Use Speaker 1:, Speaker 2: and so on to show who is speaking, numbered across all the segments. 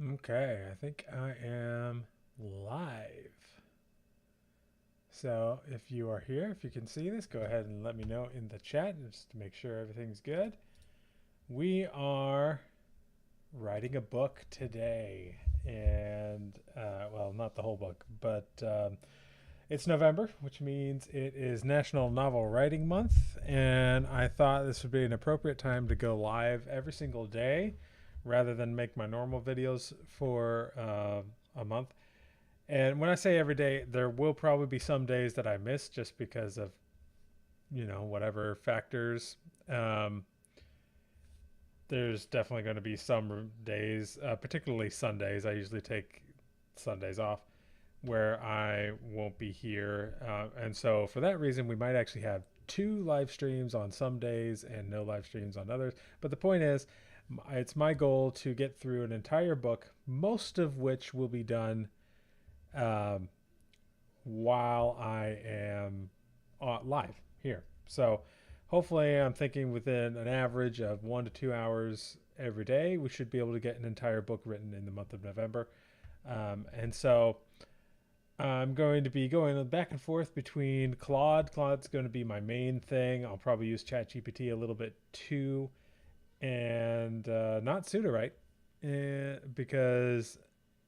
Speaker 1: Okay, I think I am live. So if you are here, if you can see this, go ahead and let me know in the chat just to make sure everything's good. We are writing a book today. And, well, not the whole book, but it's November, which means it is National Novel Writing Month. And I thought this would be an appropriate time to go live every single day rather than make my normal videos for a month. And when I say every day, there will probably be some days that I miss just because of, whatever factors. Um, there's definitely going to be some days, particularly Sundays. I usually take Sundays off where I won't be here. And so for that reason, we might actually have two live streams on some days and no live streams on others. But the point is, it's my goal to get through an entire book, most of which will be done um, while I am live here. So hopefully, I'm thinking within an average of 1 to 2 hours every day, we should be able to get an entire book written in the month of November. And so I'm going to be going back and forth between Claude. Claude's going to be my main thing. I'll probably use ChatGPT a little bit too, and not Sudowrite, because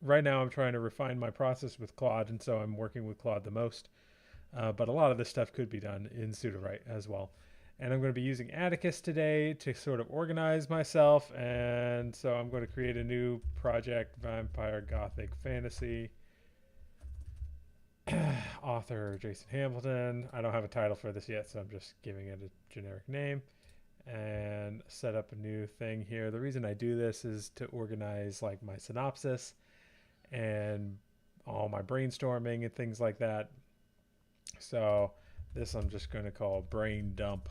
Speaker 1: right now I'm trying to refine my process with Claude, and so I'm working with Claude the most. But a lot of this stuff could be done in Sudowrite as well. And I'm going to be using Atticus today to sort of organize myself. And so I'm going to create a new project, Vampire Gothic Fantasy. Author Jason Hamilton. I don't have a title for this yet, so I'm just giving it a generic name. And set up a new thing here. The reason I do this is to organize like my synopsis and all my brainstorming and things like that. So this I'm just going to call brain dump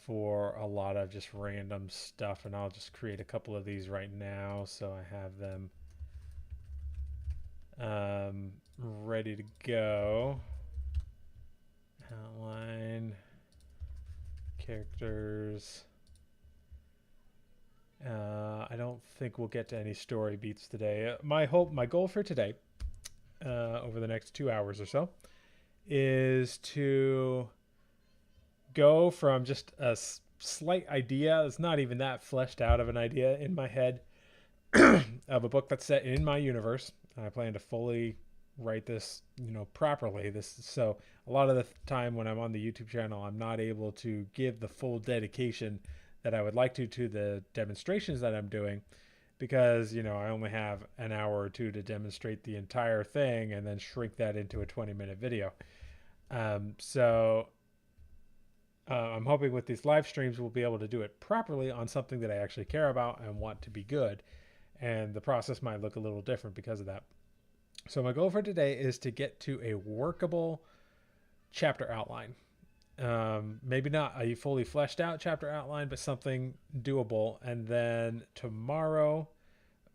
Speaker 1: for a lot of just random stuff. And I'll just create a couple of these right now so I have them ready to go. Outline, characters. I don't think we'll get to any story beats today. My goal for today, over the next 2 hours or so, is to go from just a slight idea. It's not even that fleshed out of an idea in my head of a book that's set in my universe. I plan to fully write this, properly. So a lot of the time when I'm on the YouTube channel, I'm not able to give the full dedication that I would like to the demonstrations that I'm doing because, I only have an hour or two to demonstrate the entire thing and then shrink that into a 20-minute video. So I'm hoping with these live streams, we'll be able to do it properly on something that I actually care about and want to be good. And the process might look a little different because of that. So my goal for today is to get to a workable chapter outline. Maybe not a fully fleshed out chapter outline, but something doable. And then tomorrow,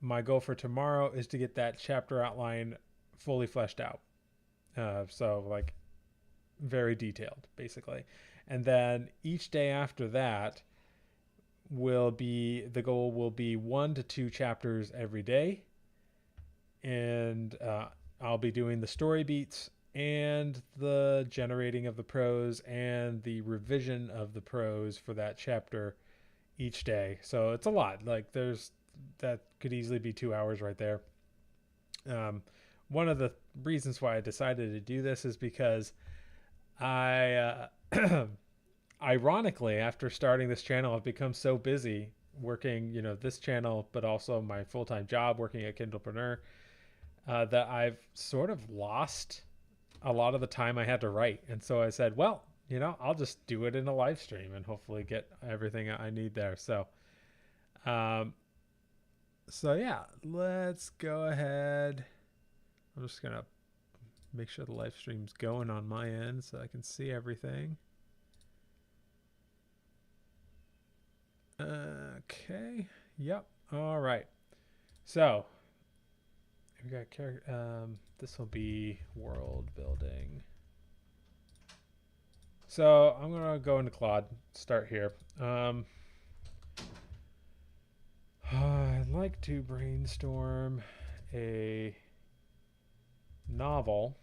Speaker 1: my goal for tomorrow is to get that chapter outline fully fleshed out. So like very detailed, basically. And then each day after that the goal will be 1 to 2 chapters every day. And I'll be doing the story beats and the generating of the prose and the revision of the prose for that chapter each day. So it's a lot. Like that could easily be 2 hours right there. One of the reasons why I decided to do this is because I, ironically, after starting this channel, I've become so busy working, this channel, but also my full-time job working at Kindlepreneur, that I've sort of lost a lot of the time I had to write. And so I said, well, I'll just do it in a live stream and hopefully get everything I need there. Um, so yeah, let's go ahead. I'm just going to make sure the live stream's going on my end so I can see everything. Okay. Yep. All right. So we got this will be world building. So I'm gonna go into Claude. Start here. like to brainstorm a novel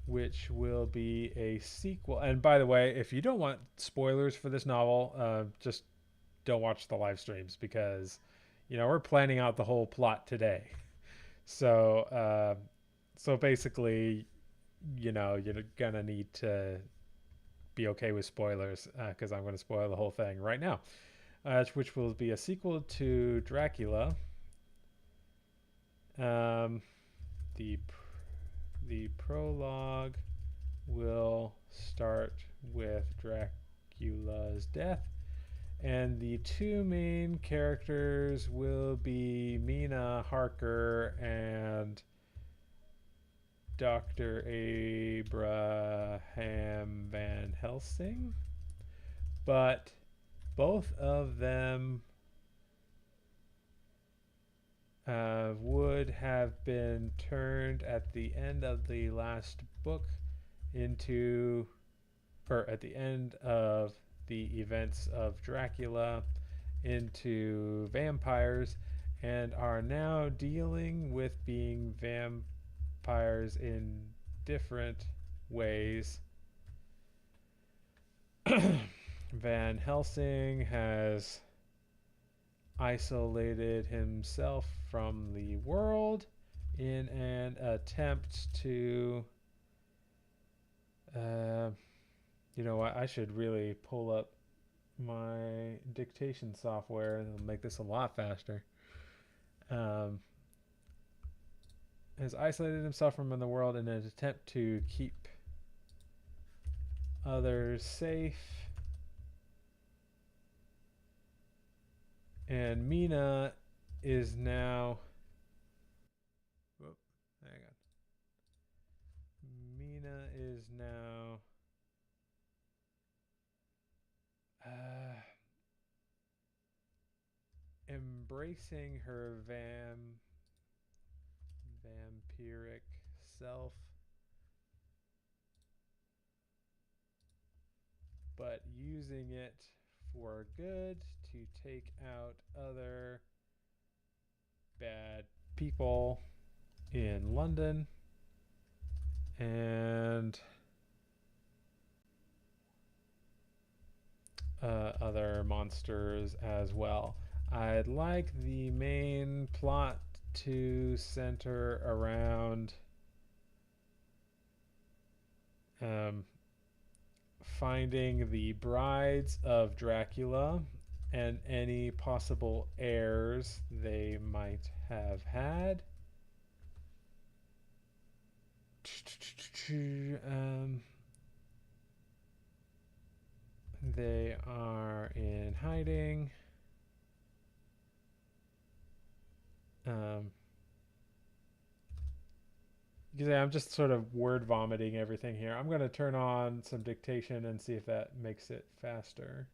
Speaker 1: which will be a sequel. And by the way, if you don't want spoilers for this novel, just don't watch the live streams because, we're planning out the whole plot today. So, so basically, you're gonna need to be okay with spoilers because I'm going to spoil the whole thing right now, which will be a sequel to Dracula. Um, the the prologue will start with Dracula's death, and the two main characters will be Mina Harker and Dr. Abraham Van Helsing. But both of them would have been turned at the end of the last book into, or at the end of the events of Dracula, into vampires, and are now dealing with being vampires in different ways. Van Helsing has isolated himself from the world in an attempt to you know what, I should really pull up my dictation software and it'll make this a lot faster. Has isolated himself from the world in an attempt to keep others safe. And Mina is now. Whoop, hang on. Mina is now. Embracing her vampiric self, but using it for good to take out other bad people in London and other monsters as well. I'd like the main plot to center around finding the brides of Dracula and any possible heirs they might have had. They are in hiding. I'm just sort of word vomiting everything here. I'm going to turn on some dictation and see if that makes it faster.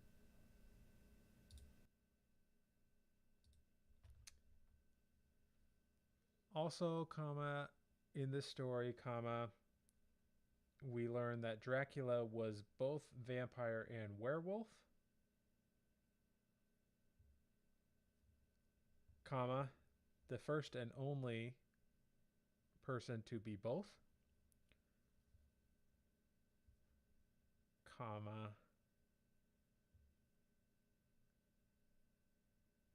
Speaker 1: Also, comma, in this story, comma, we learn that Dracula was both vampire and werewolf, comma, the first and only person to be both, comma,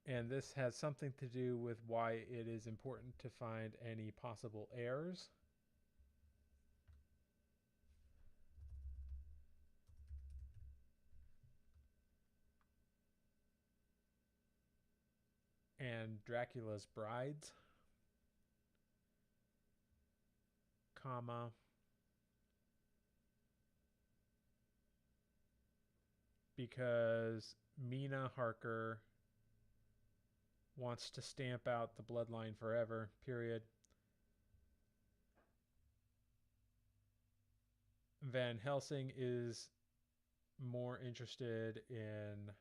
Speaker 1: and this has something to do with why it is important to find any possible heirs. And Dracula's brides, comma, because Mina Harker wants to stamp out the bloodline forever, period. Van Helsing is more interested in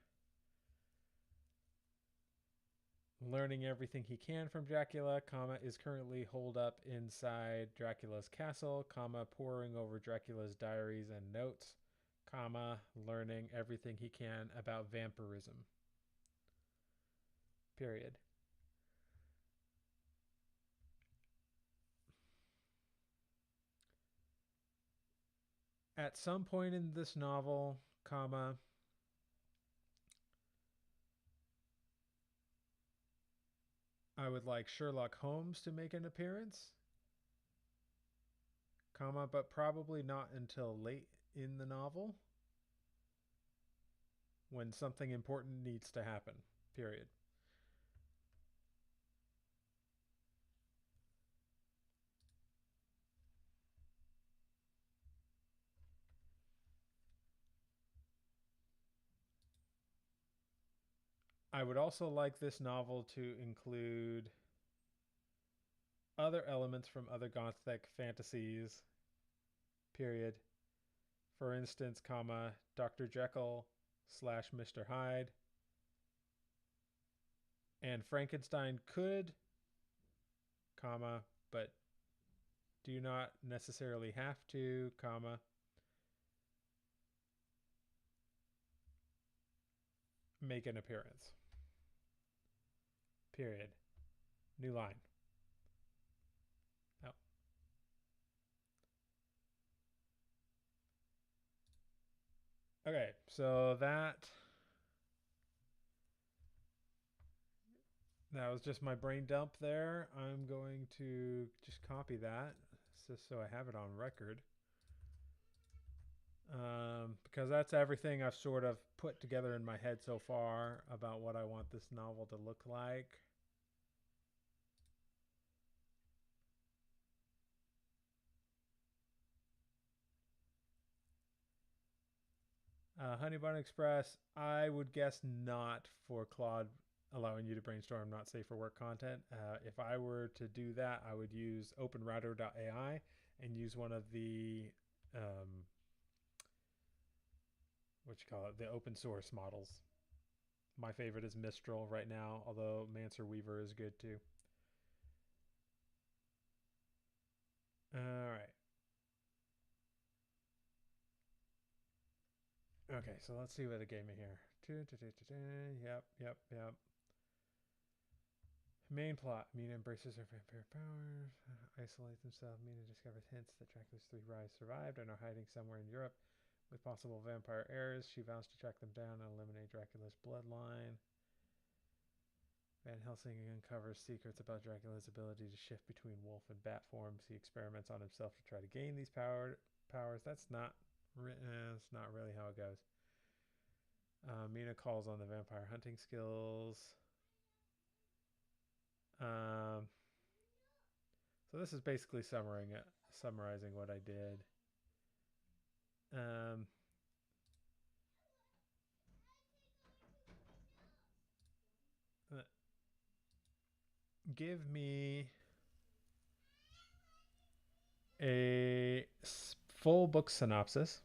Speaker 1: learning everything he can from Dracula, comma, is currently holed up inside Dracula's castle, comma, poring over Dracula's diaries and notes, comma, learning everything he can about vampirism. period. At some point in this novel, comma, I would like Sherlock Holmes to make an appearance, comma, but probably not until late in the novel when something important needs to happen, period. I would also like this novel to include other elements from other Gothic fantasies, period. For instance, comma, Dr. Jekyll slash Mr. Hyde. And Frankenstein could, comma, but do not necessarily have to, comma, make an appearance. Period. New line. Oh. Okay, so that was just my brain dump there. I'm going to just copy that just so I have it on record. Because that's everything I've sort of put together in my head so far about what I want this novel to look like. Honey Bun Express, I would guess not for Claude allowing you to brainstorm not safe for work content. If I were to do that, I would use openrouter.ai and use one of the the open source models. My favorite is Mistral right now, although Manser Weaver is good too. All right. Okay, so let's see what it gave me here. Yep. Main plot. Mina embraces her vampire powers, isolates himself. Mina discovers hints that Dracula's three wives survived and are hiding somewhere in Europe with possible vampire heirs. She vows to track them down and eliminate Dracula's bloodline. Van Helsing uncovers secrets about Dracula's ability to shift between wolf and bat forms. He experiments on himself to try to gain these powers. That's not really how it goes. Mina calls on the vampire hunting skills. So this is basically summarizing what I did. Give me a full book synopsis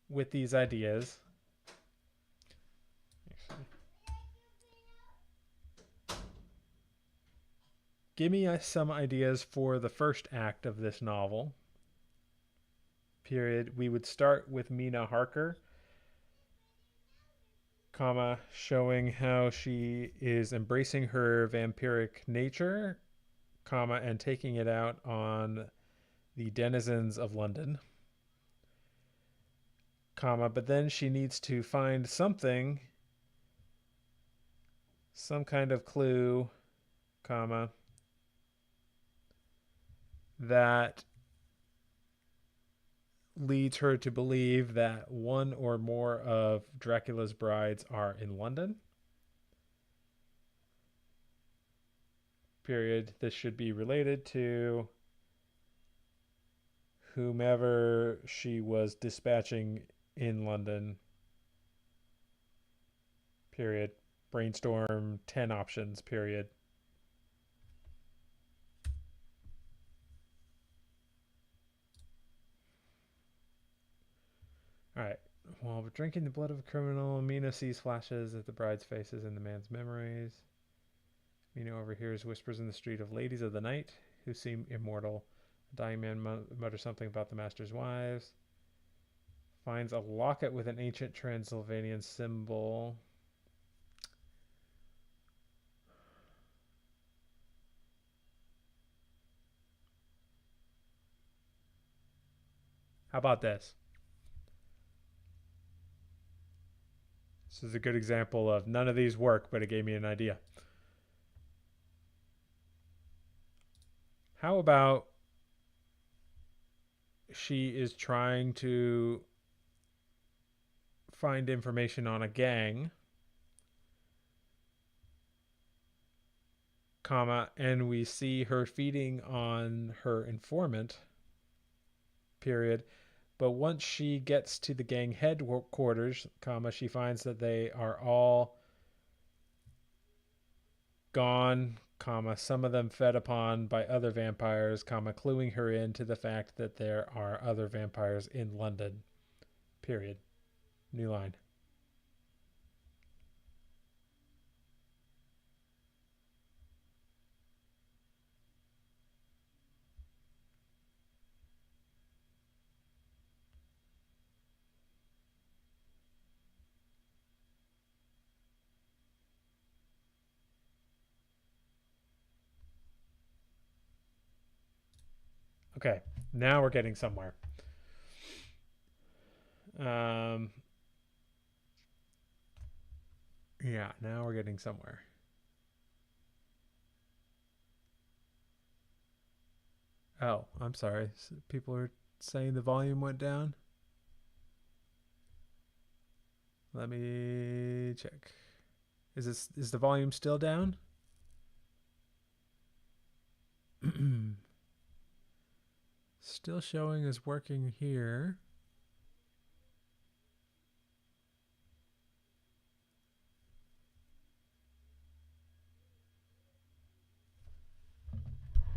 Speaker 1: with these ideas. Give me some ideas for the first act of this novel. Period. We would start with Mina Harker, comma, showing how she is embracing her vampiric nature, comma, and taking it out on the denizens of London, comma, but then she needs to find something, some kind of clue, comma, that leads her to believe that one or more of Dracula's brides are in London. Period. This should be related to whomever she was dispatching in London. Period. Brainstorm 10 options. Period. All right. While drinking the blood of a criminal, Mina sees flashes of the bride's faces in the man's memories. Mina overhears whispers in the street of ladies of the night who seem immortal. A dying man mutters something about the master's wives. finds a locket with an ancient Transylvanian symbol. How about this? This is a good example of none of these work, but it gave me an idea. How about she is trying to find information on a gang, comma, and we see her feeding on her informant, period. But once she gets to the gang headquarters, comma, she finds that they are all gone, comma, some of them fed upon by other vampires, comma, cluing her into the fact that there are other vampires in London, period. New line. Okay, now we're getting somewhere. Yeah, now we're getting somewhere. Oh, I'm sorry. People are saying the volume went down. Let me check. Is the volume still down? Still showing as working here.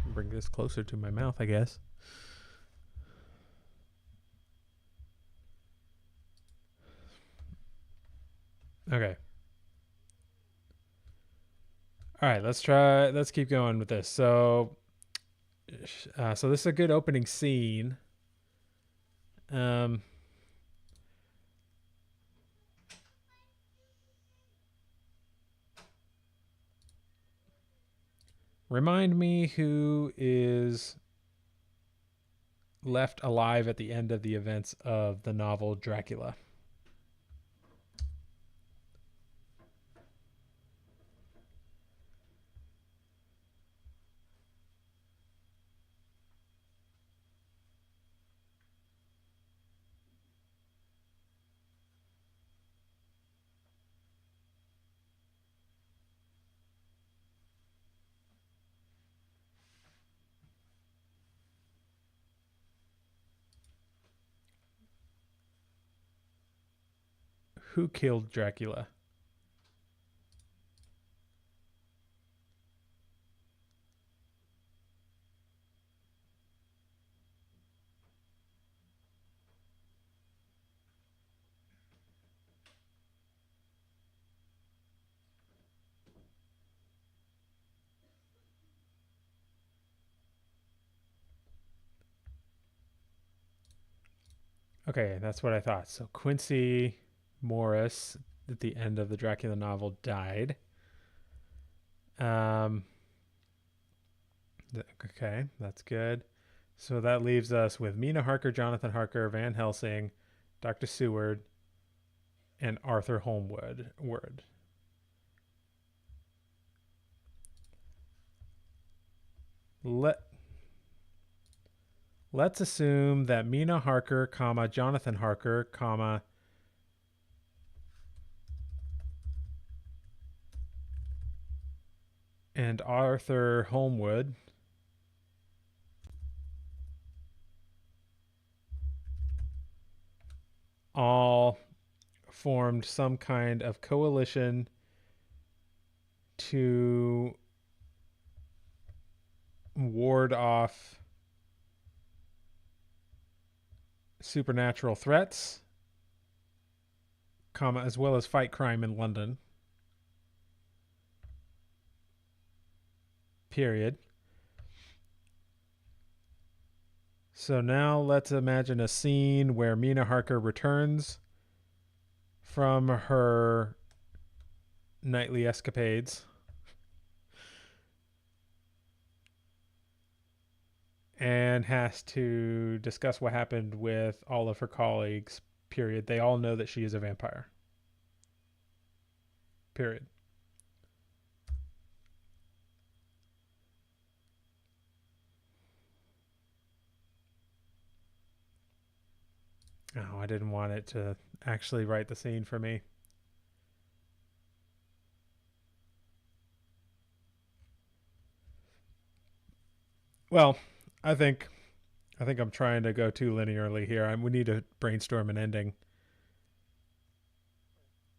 Speaker 1: Can bring this closer to my mouth, I guess. Okay. All right, let's keep going with this. So this is a good opening scene. Remind me who is left alive at the end of the events of the novel Dracula. Who killed Dracula? Okay, that's what I thought. So Quincy Morris at the end of the Dracula novel died. Okay, that's good. So that leaves us with Mina Harker, Jonathan Harker, Van Helsing, Dr. Seward, and Arthur Holmwood. Let's assume that Mina Harker, comma, Jonathan Harker, comma, and Arthur Holmwood all formed some kind of coalition to ward off supernatural threats, comma, as well as fight crime in London. Period. So now let's imagine a scene where Mina Harker returns from her nightly escapades and has to discuss what happened with all of her colleagues. Period. They all know that she is a vampire. Period. Oh, I didn't want it to actually write the scene for me. Well, I think I'm trying to go too linearly here. We need to brainstorm an ending.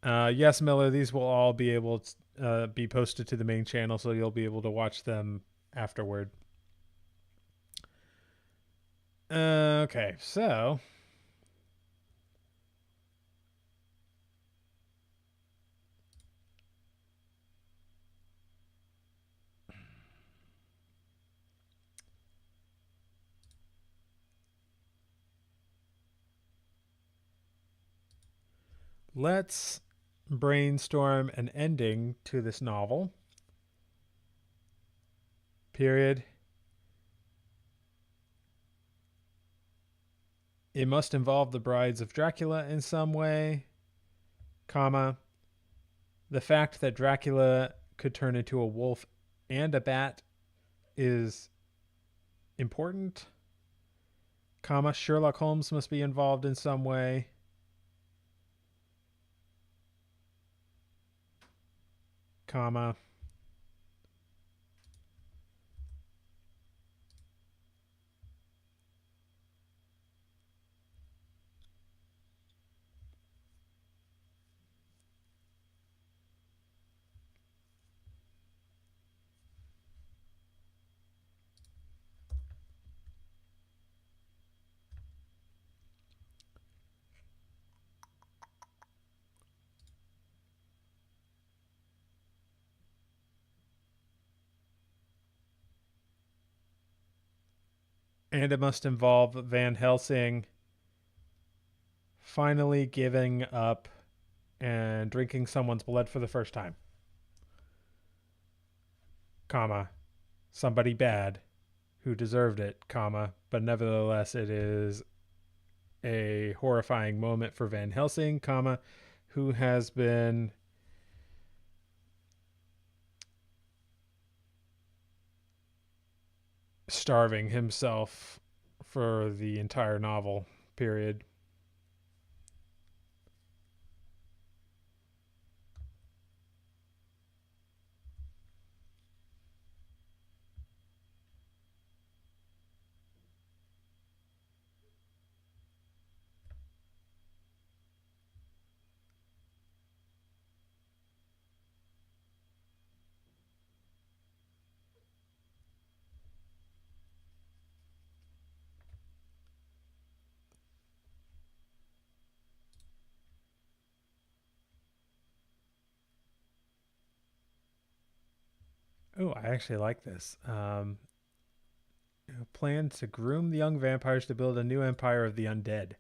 Speaker 1: Yes, Miller. These will all be able to be posted to the main channel, so you'll be able to watch them afterward. Okay, so let's brainstorm an ending to this novel. Period. It must involve the brides of Dracula in some way, comma. The fact that Dracula could turn into a wolf and a bat is important, comma. Sherlock Holmes must be involved in some way, comma. And it must involve Van Helsing finally giving up and drinking someone's blood for the first time, comma. Somebody bad who deserved it, comma. But nevertheless, it is a horrifying moment for Van Helsing, comma, who has been starving himself for the entire novel, period. Oh, I actually like this. Plan to groom the young vampires to build a new empire of the undead.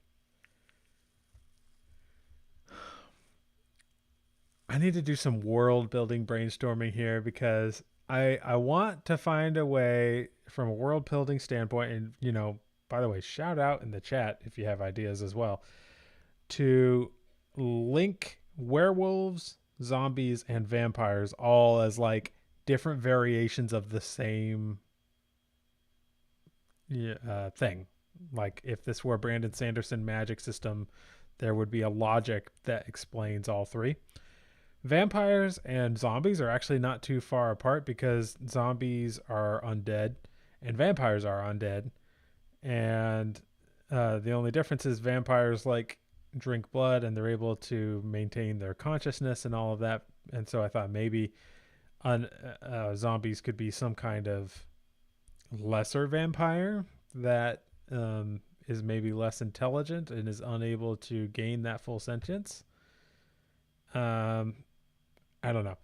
Speaker 1: I need to do some world building brainstorming here because I want to find a way from a world building standpoint, and by the way, shout out in the chat if you have ideas as well, to link werewolves, zombies, and vampires all as like different variations of the same thing. Like if this were a Brandon Sanderson magic system, there would be a logic that explains all three. Vampires and zombies are actually not too far apart because zombies are undead and vampires are undead. And the only difference is vampires like drink blood and they're able to maintain their consciousness and all of that. And so I thought maybe zombies could be some kind of lesser vampire that is maybe less intelligent and is unable to gain that full sentience. I don't know.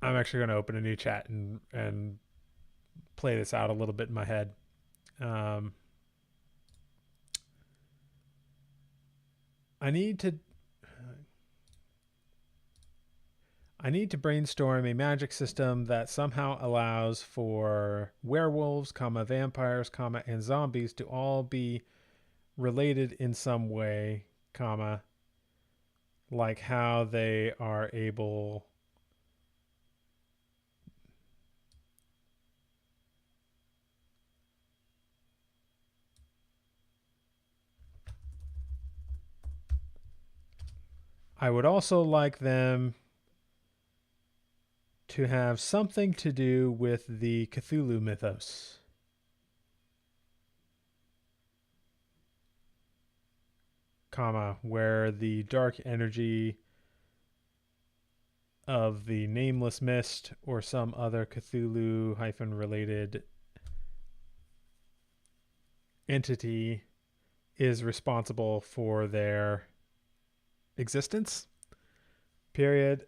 Speaker 1: I'm actually going to open a new chat and play this out a little bit in my head. I need to brainstorm a magic system that somehow allows for werewolves, vampires, and zombies to all be related in some way, like how they are able I would also like them to have something to do with the Cthulhu mythos. Where the dark energy of the nameless mist or some other Cthulhu related entity is responsible for their existence. Period.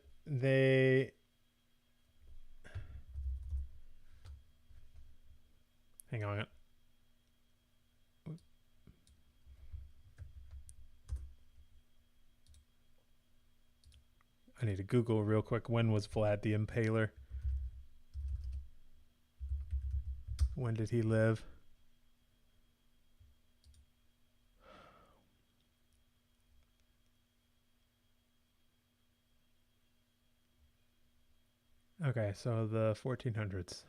Speaker 1: Hang on. I need to Google real quick. When was Vlad the Impaler? When did he live? Okay, so the 1400s.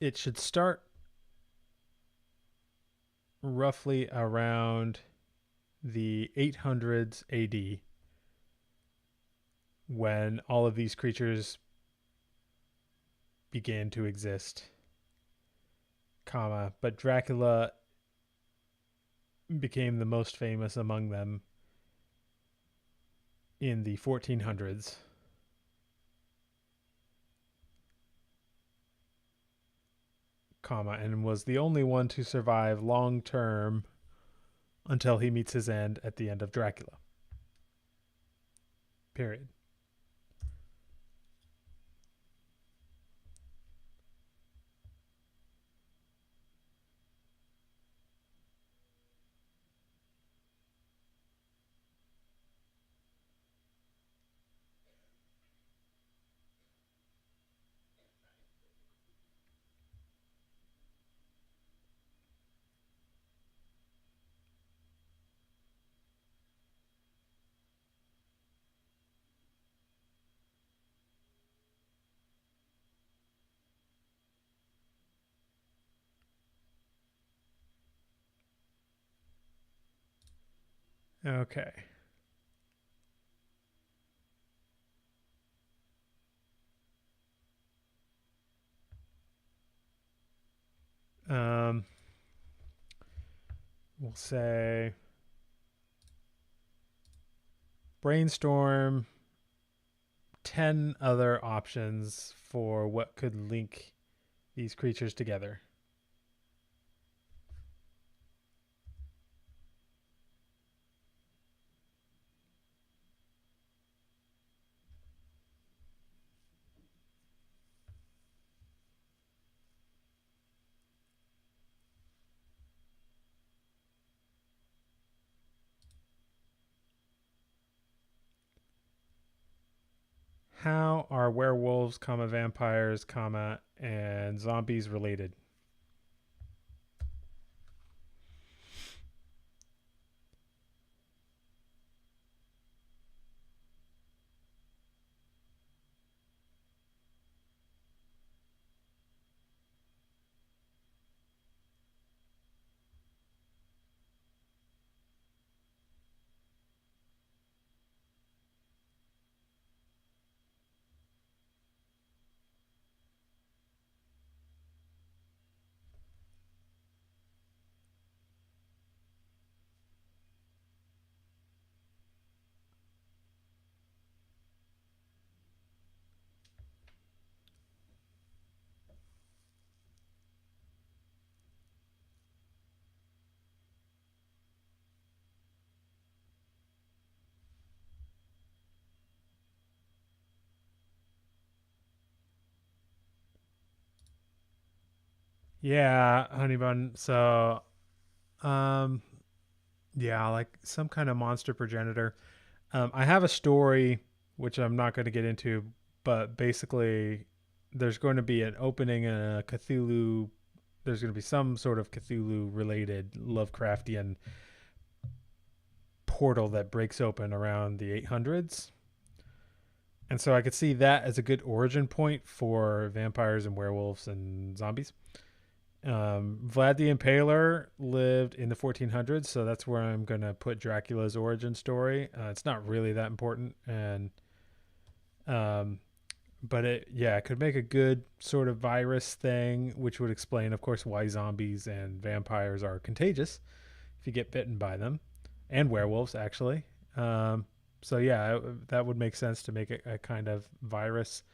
Speaker 1: It should start roughly around the 800s AD, when all of these creatures began to exist, but Dracula became the most famous among them in the 1400s. And was the only one to survive long term until he meets his end at the end of Dracula. Period. Okay. We'll say brainstorm 10 other options for what could link these creatures together. How are werewolves, vampires, and zombies related? Yeah, honey bun. So, um, yeah, like some kind of monster progenitor. I have a story which I'm not going to get into, but basically, there's going to be an opening in a Cthulhu. There's going to be some sort of Cthulhu related Lovecraftian portal that breaks open around the 800s. And so I could see that as a good origin point for vampires and werewolves and zombies. Vlad the Impaler lived in the 1400s, so that's where I'm going to put Dracula's origin story. It's not really that important, and um, but it could make a good sort of virus thing, which would explain, of course, why zombies and vampires are contagious if you get bitten by them, and werewolves actually. Um, so yeah, that would make sense to make it a kind of virus,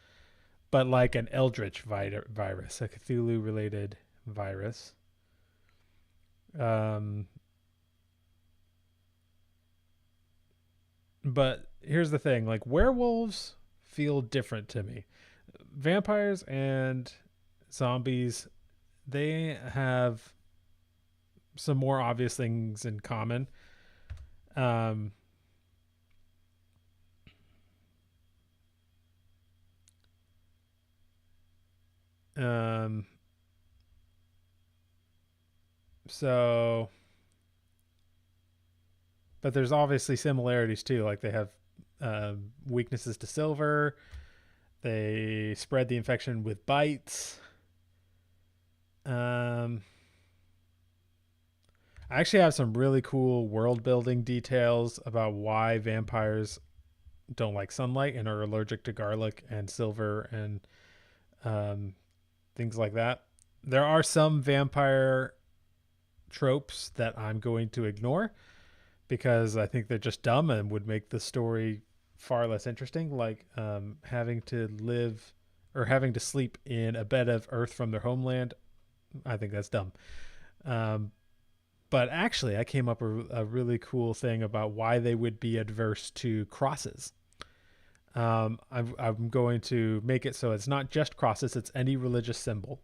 Speaker 1: but like an eldritch virus, a Cthulhu related virus. Um, but here's the thing: like werewolves feel different to me. Vampires and zombies, they have some more obvious things in common. Um, um, so, but there's obviously similarities too. Like they have weaknesses to silver. They spread the infection with bites. Um, I actually have some really cool world building details about why vampires don't like sunlight and are allergic to garlic and silver and um, things like that. There are some vampire tropes that I'm going to ignore because I think they're just dumb and would make the story far less interesting, like having to live or having to sleep in a bed of earth from their homeland. I think that's dumb. Um, but actually, I came up with a really cool thing about why they would be adverse to crosses. I'm going to make it so it's not just crosses, it's any religious symbol,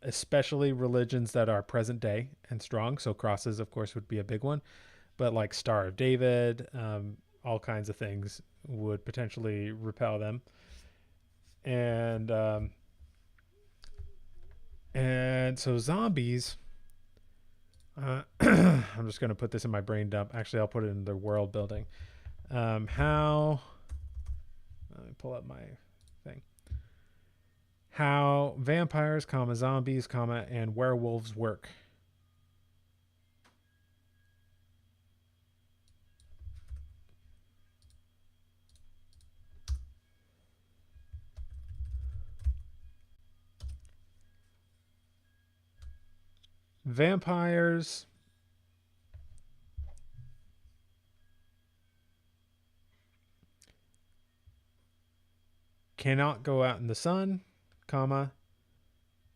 Speaker 1: especially religions that are present day and strong. So crosses, of course, would be a big one, but like Star of David, all kinds of things would potentially repel them. And so zombies. I'm just going to put this in my brain dump. Actually, I'll put it in the world building. How? Let me pull up my thing. How vampires, comma zombies, comma and werewolves work. Vampires cannot go out in the sun, comma.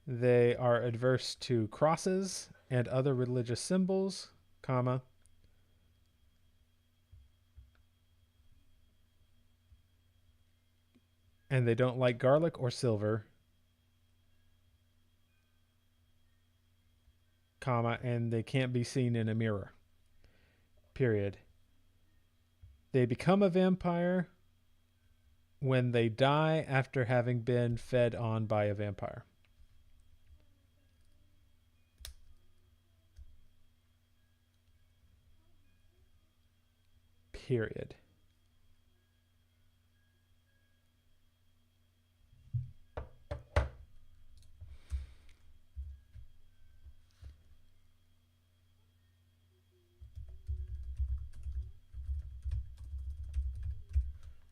Speaker 1: They are adverse to crosses and other religious symbols, comma. And they don't like garlic or silver, comma, and they can't be seen in a mirror. Period. They become a vampire when they die after having been fed on by a vampire. Period.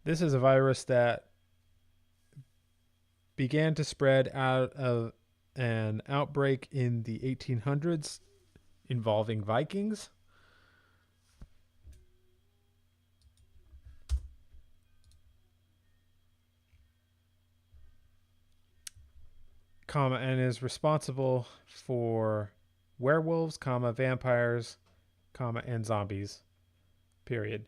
Speaker 1: This is a virus that began to spread out of an outbreak in the 1800s involving Vikings. Comma, and is responsible for werewolves, comma, vampires, comma, and zombies. Period.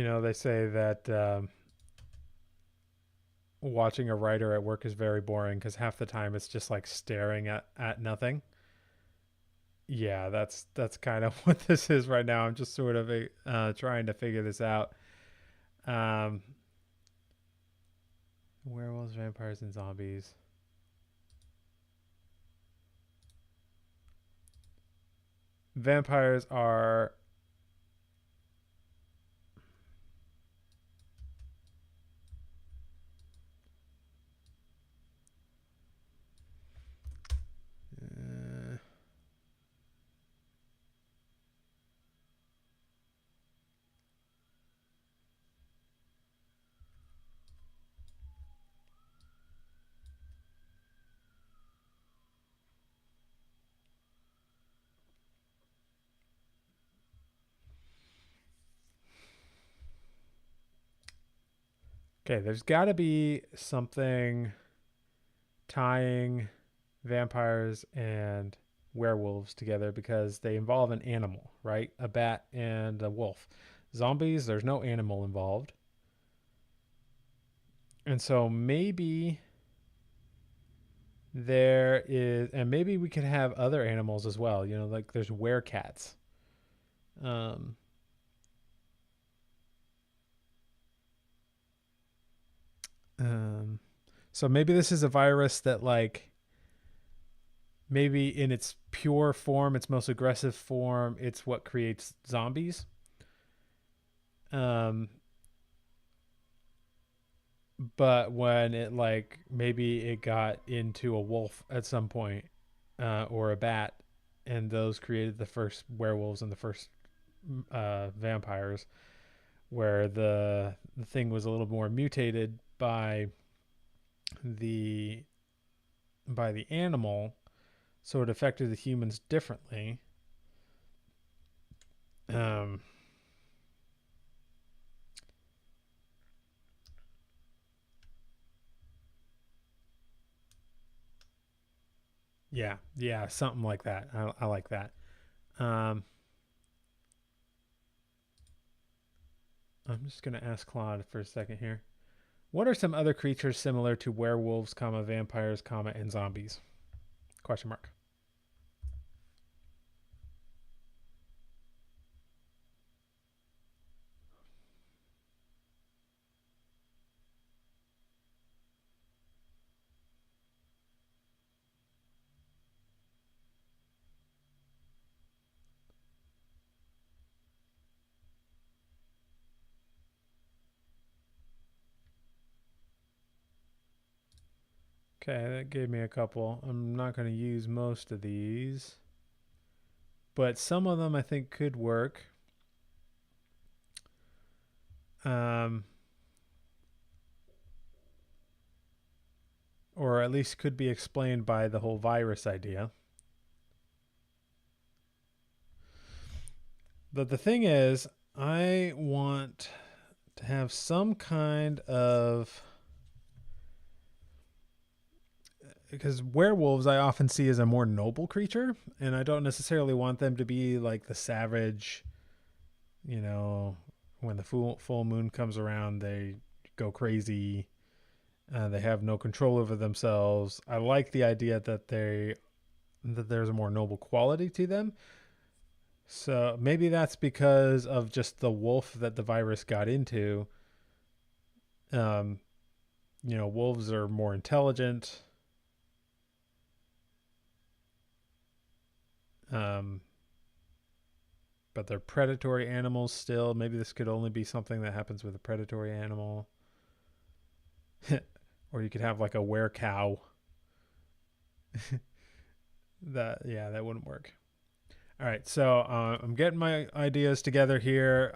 Speaker 1: They say that watching a writer at work is very boring because half the time it's just like staring at nothing. Yeah, that's kind of what this is right now. I'm just sort of trying to figure this out. Um, Werewolves, vampires, and zombies. Vampires are uh, okay. There's got to be something tying vampires and werewolves together because they involve an animal, right? A bat and a wolf. Zombies, there's no animal involved. And so maybe there is, and maybe we could have other animals as well. Like there's werecats. Um, um, so maybe this is a virus that, like, maybe in its pure form, its most aggressive form, it's what creates zombies. Um, but when it, like, maybe it got into a wolf at some point, or a bat, and those created the first werewolves and the first vampires, where the thing was a little more mutated the by the animal, so it affected the humans differently. Um, yeah, yeah, something like that. I like that. Um, I'm just gonna ask Claude for a second here. What are some other creatures similar to werewolves, comma vampires, comma and zombies? Question mark. Okay, that gave me a couple. I'm not going to use most of these, but some of them I think could work. Um, or at least could be explained by the whole virus idea. But the thing is, I want to have some kind of, because werewolves I often see as a more noble creature, and I don't necessarily want them to be like the savage, you know, when the full moon comes around, they go crazy. They have no control over themselves. I like the idea that there's a more noble quality to them. So maybe that's because of just the wolf that the virus got into. Um, Wolves are more intelligent. Um, but they're predatory animals still. Maybe this could only be something that happens with a predatory animal. Or you could have like a were cow. That wouldn't work. All right, so I'm getting my ideas together here.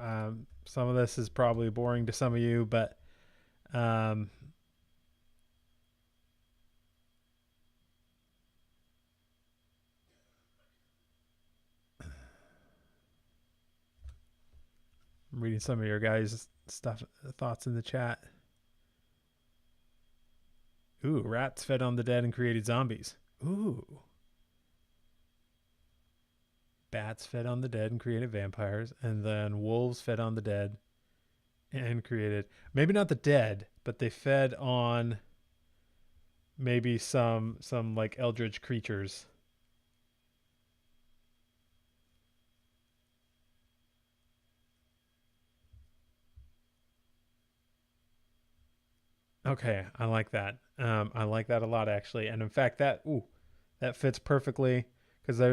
Speaker 1: Some of this is probably boring to some of you, but um, I'm reading some of your guys' thoughts in the chat. Ooh, rats fed on the dead and created zombies. Ooh, bats fed on the dead and created vampires, and then wolves fed on the dead and created maybe not the dead, but they fed on maybe some like eldritch creatures. Okay, I like that. I like that a lot actually, and in fact, that fits perfectly because um,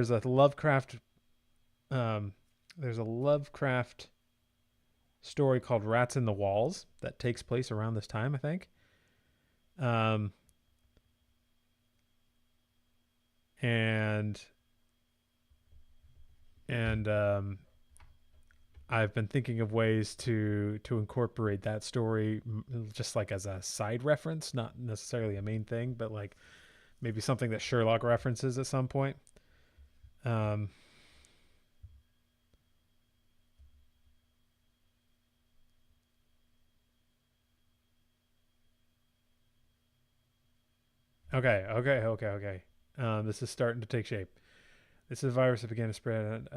Speaker 1: there's a Lovecraft story called Rats in the Walls that takes place around this time, I think. Um, and and I've been thinking of ways to incorporate that story just like as a side reference, not necessarily a main thing, but like maybe something that Sherlock references at some point. Um, okay. This is starting to take shape. This is a virus that began to spread.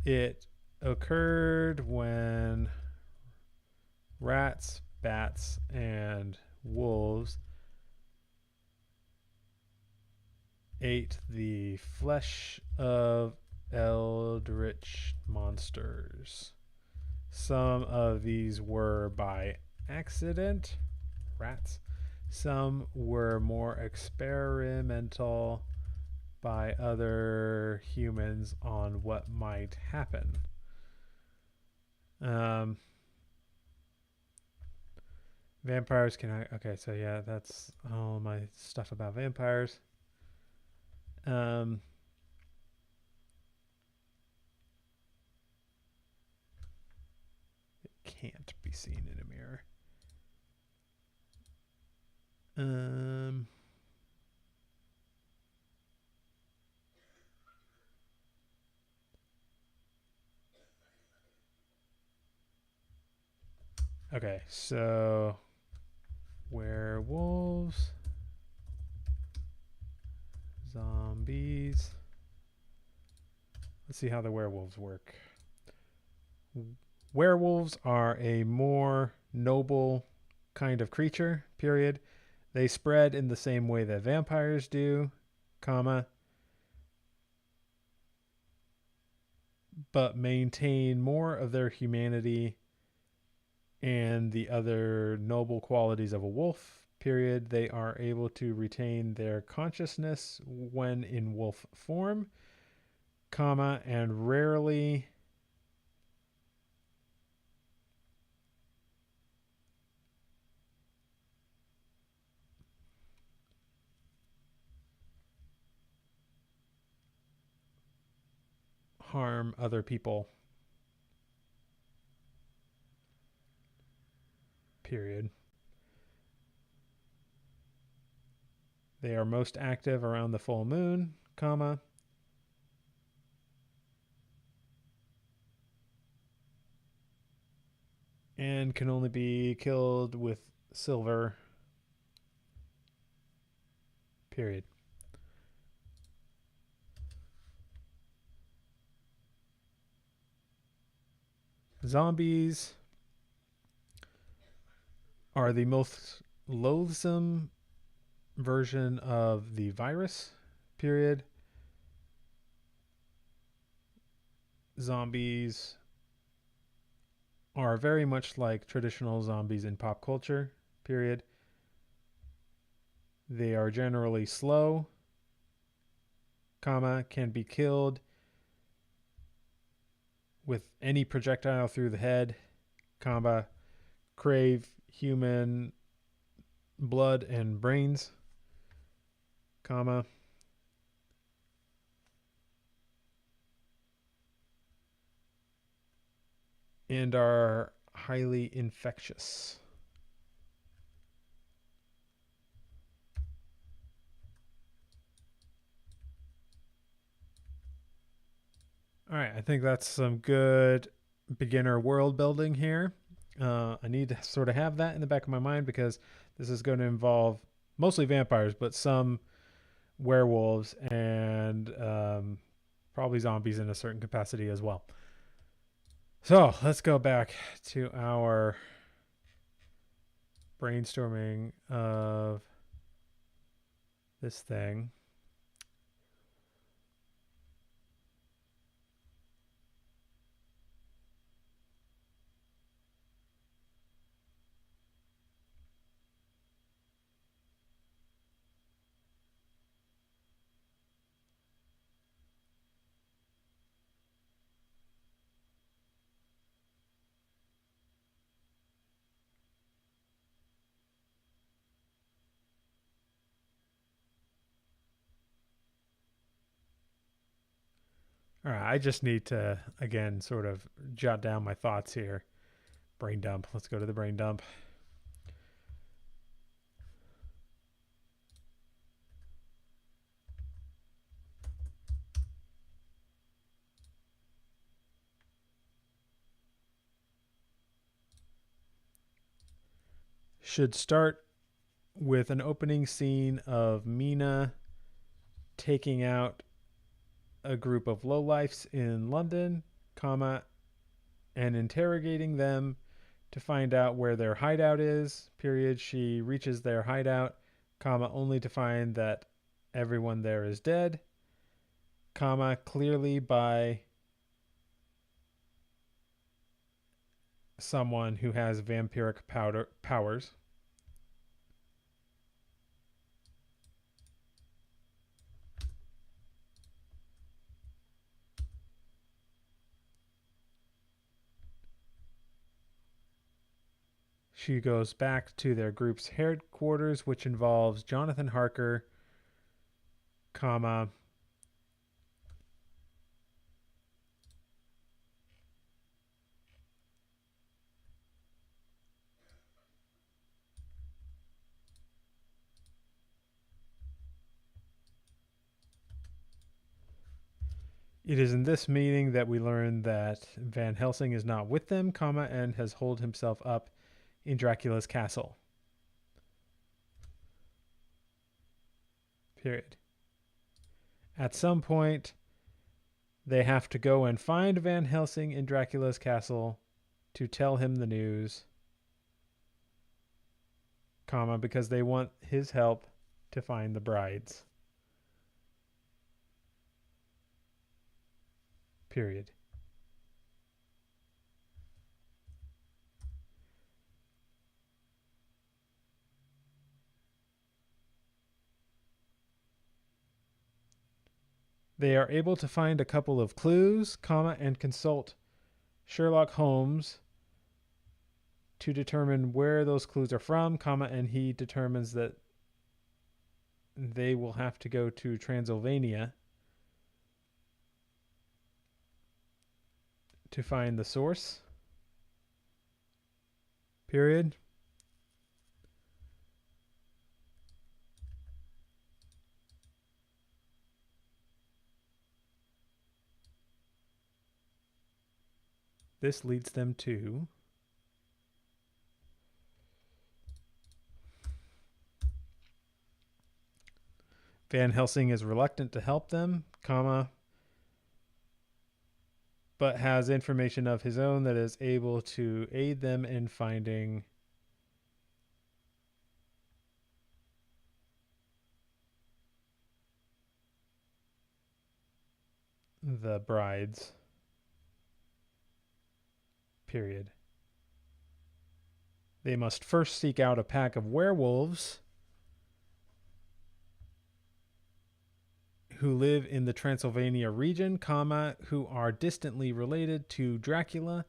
Speaker 1: It occurred when rats, bats, and wolves ate the flesh of eldritch monsters. Some of these were by accident, rats. Some were more experimental by other humans on what might happen. Um, Vampires can. Okay, so yeah, that's all my stuff about vampires. Um, can't be seen in a mirror. Um, okay, so werewolves, zombies. Let's see how the werewolves work. Werewolves are a more noble kind of creature, period. They spread in the same way that vampires do, comma, but maintain more of their humanity and the other noble qualities of a wolf, period. They are able to retain their consciousness when in wolf form, comma, and rarely harm other people, period. They are most active around the full moon, comma, and can only be killed with silver, period. Zombies are the most loathsome version of the virus, period. Zombies are very much like traditional zombies in pop culture, period. They are generally slow, comma, can be killed with any projectile through the head, comma, crave human blood and brains, comma, and are highly infectious. All right, I think that's some good beginner world building here. I need to sort of have that in the back of my mind because this is going to involve mostly vampires, but some werewolves and probably zombies in a certain capacity as well. So let's go back to our brainstorming of this thing. All right, I just need to, again, sort of jot down my thoughts here. Brain dump. Let's go to the brain dump. Should start with an opening scene of Mina taking out a group of lowlifes in London, comma, and interrogating them to find out where their hideout is. Period. She reaches their hideout, comma, only to find that everyone there is dead, comma, clearly by someone who has vampiric powers. She goes back to their group's headquarters, which involves Jonathan Harker, comma, it is in this meeting that we learn that Van Helsing is not with them, comma, and has holed himself up in Dracula's castle. Period. At some point, they have to go and find Van Helsing in Dracula's castle to tell him the news, comma, because they want his help to find the brides. Period. They are able to find a couple of clues, comma, and consult Sherlock Holmes to determine where those clues are from, comma, and he determines that they will have to go to Transylvania to find the source. Period. This leads them to Van Helsing is reluctant to help them, comma, but has information of his own that is able to aid them in finding the brides. Period. They must first seek out a pack of werewolves who live in the Transylvania region, comma, who are distantly related to Dracula,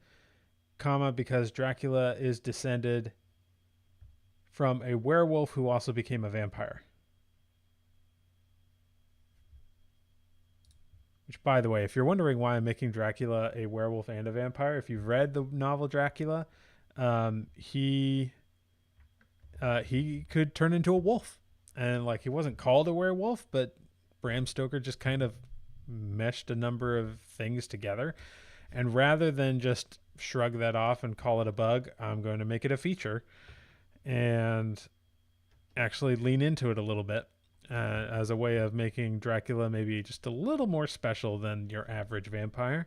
Speaker 1: comma, because Dracula is descended from a werewolf who also became a vampire. Which, by the way, if you're wondering why I'm making Dracula a werewolf and a vampire, if you've read the novel Dracula, he could turn into a wolf, and like he wasn't called a werewolf, but Bram Stoker just kind of meshed a number of things together, and rather than just shrug that off and call it a bug, I'm going to make it a feature and actually lean into it a little bit. As a way of making Dracula maybe just a little more special than your average vampire.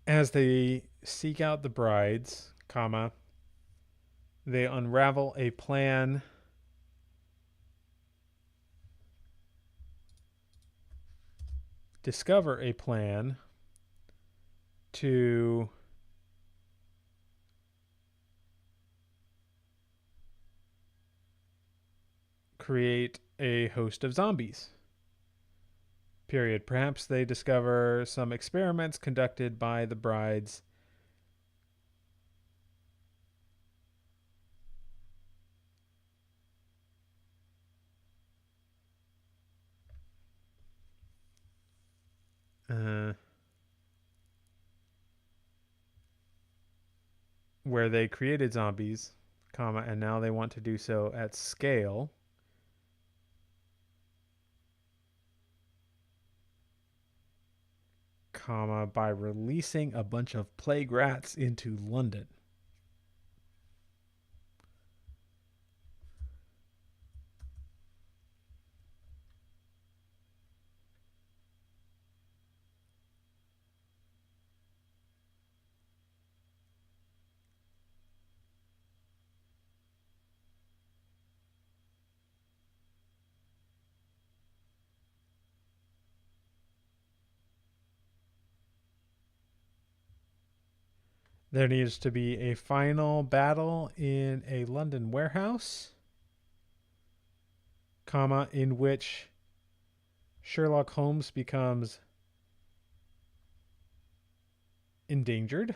Speaker 1: As they seek out the brides, comma, they unravel a plan discover a plan to create a host of zombies. Period. Perhaps they discover some experiments conducted by the brides uh, where they created zombies, comma, and now they want to do so at scale, comma, by releasing a bunch of plague rats into London. There needs to be a final battle in a London warehouse, comma, in which Sherlock Holmes becomes endangered.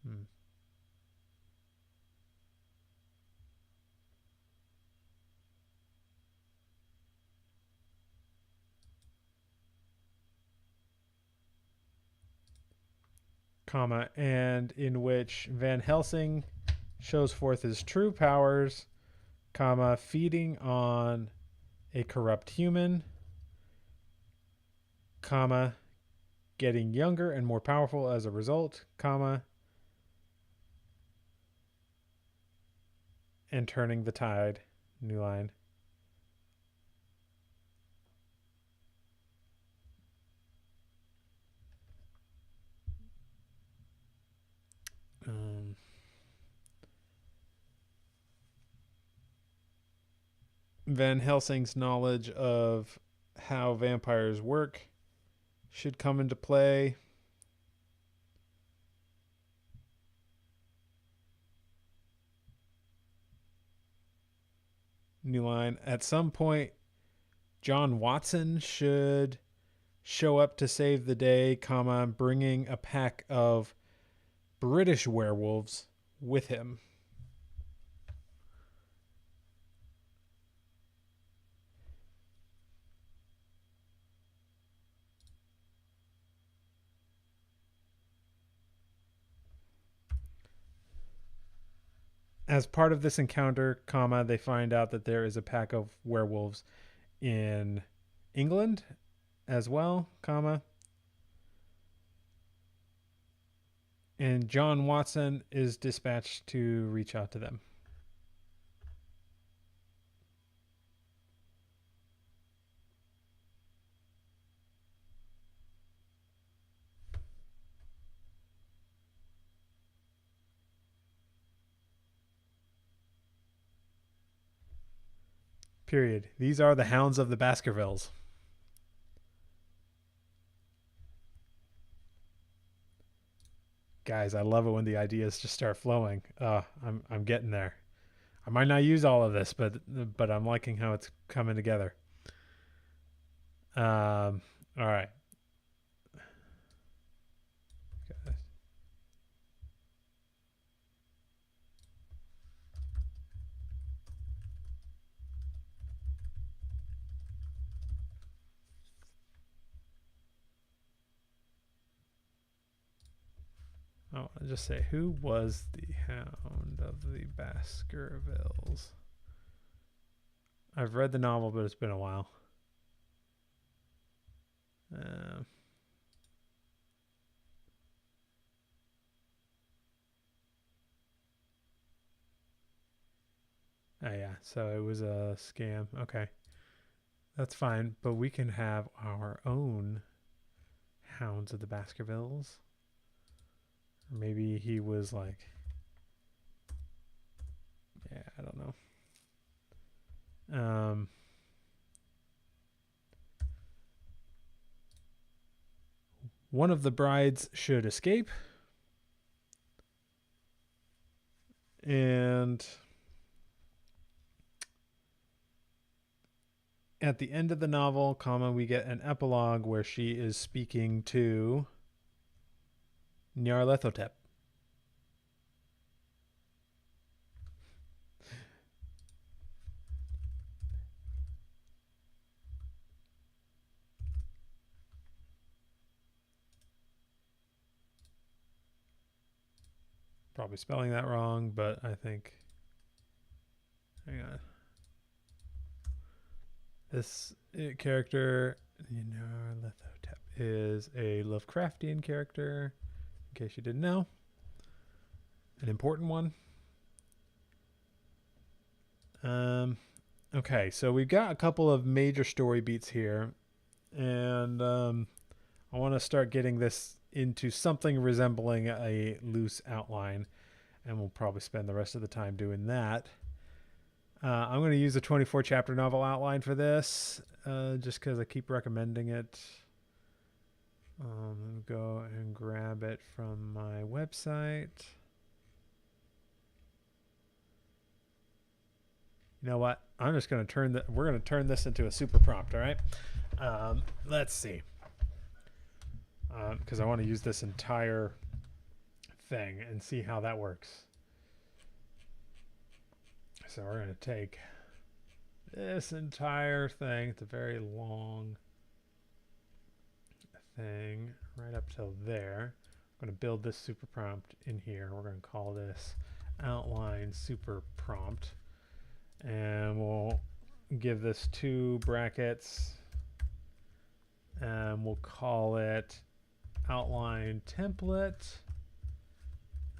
Speaker 1: Hmm. Comma, and in which Van Helsing shows forth his true powers, comma, feeding on a corrupt human, comma, getting younger and more powerful as a result, comma, and turning the tide. New line. Um, Van Helsing's knowledge of how vampires work should come into play. New line. At some point, John Watson should show up to save the day, comma, bringing a pack of British werewolves with him. As part of this encounter, comma, they find out that there is a pack of werewolves in England as well, comma. And John Watson is dispatched to reach out to them. Period. These are the Hounds of the Baskervilles. Guys, I love it when the ideas just start flowing. I'm getting there. I might not use all of this, but I'm liking how it's coming together. All right. I want to just say, who was the Hound of the Baskervilles? I've read the novel, but it's been a while. Oh yeah, so it was a scam. Okay, that's fine, but we can have our own Hounds of the Baskervilles. Or maybe he was like, yeah, I don't know. One of the brides should escape, and at the end of the novel, comma, we get an epilogue where she is speaking to Nyarlathotep. Probably spelling that wrong, but I think. Hang on. This character, Nyarlathotep, is a Lovecraftian character, in case you didn't know. An important one. Okay, so we've got a couple of major story beats here, and I want to start getting this into something resembling a loose outline, and we'll probably spend the rest of the time doing that. I'm going to use a 24 chapter novel outline for this, just because I keep recommending it. Go and grab it from my website. You know what? I'm just going to we're going to turn this into a super prompt, all right? Let's see. Because I want to use this entire thing and see how that works. So we're going to take this entire thing. It's a very long thing right up till there. I'm going to build this super prompt in here. We're going to call this outline super prompt. And we'll give this 2 brackets. And we'll call it outline template.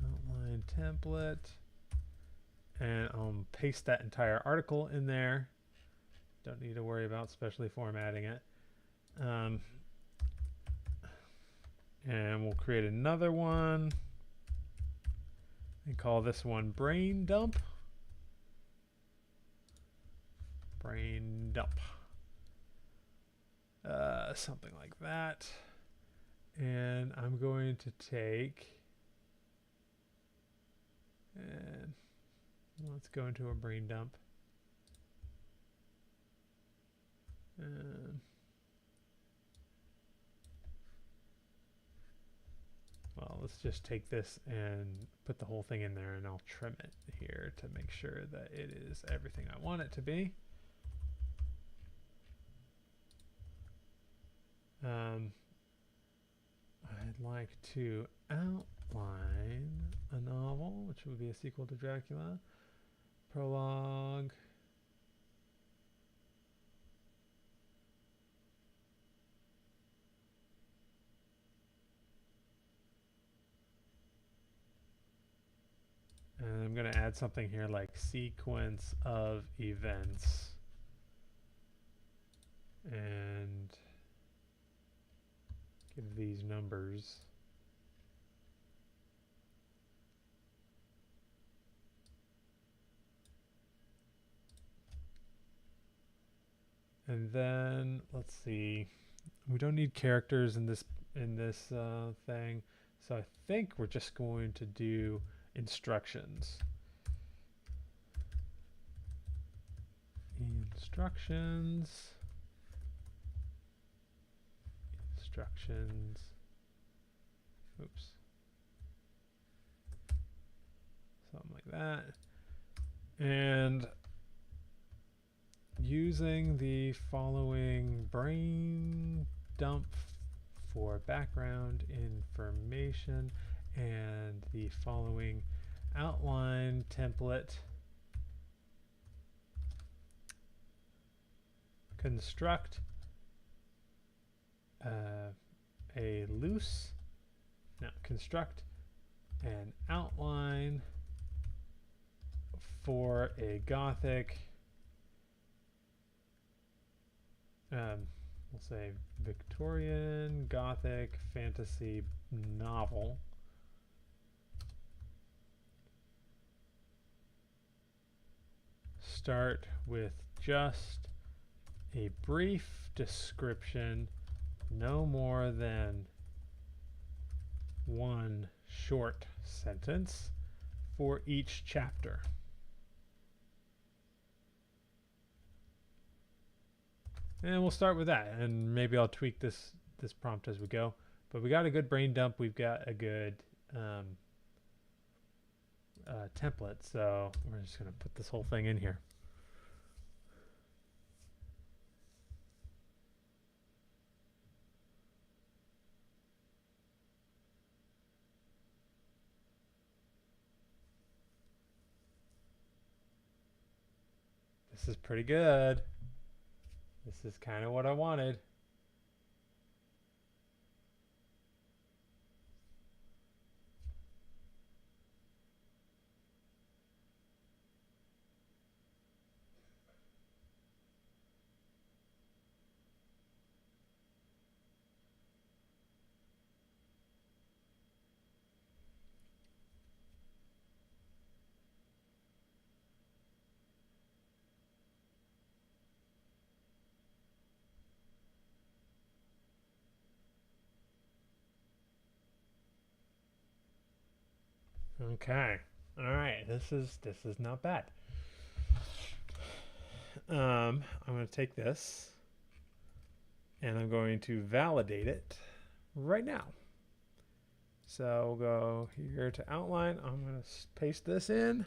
Speaker 1: Outline template. And I'll paste that entire article in there. Don't need to worry about specially formatting it. And we'll create another one and call this one brain dump. Brain dump. Something like that. And I'm going to take and let's go into a brain dump. Well, let's just take this and put the whole thing in there, and I'll trim it here to make sure that it is everything I want it to be. I'd like to outline a novel, which would be a sequel to Dracula. Prologue. And I'm going to add something here like sequence of events. And give these numbers. And then let's see. We don't need characters in this thing, so I think we're just going to do instructions. Instructions. Oops. Something like that. And using the following brain dump for background information and the following outline template, construct construct an outline for a Gothic, we'll say Victorian Gothic fantasy novel. Start with just a brief description, no more than one short sentence for each chapter. And we'll start with that, and maybe I'll tweak this prompt as we go. But we got a good brain dump. We've got a good template, so we're just going to put this whole thing in here. This is pretty good. This is kind of what I wanted. Okay. All right. This is not bad. I'm going to take this and I'm going to validate it right now. So we'll go here to outline. I'm going to paste this in.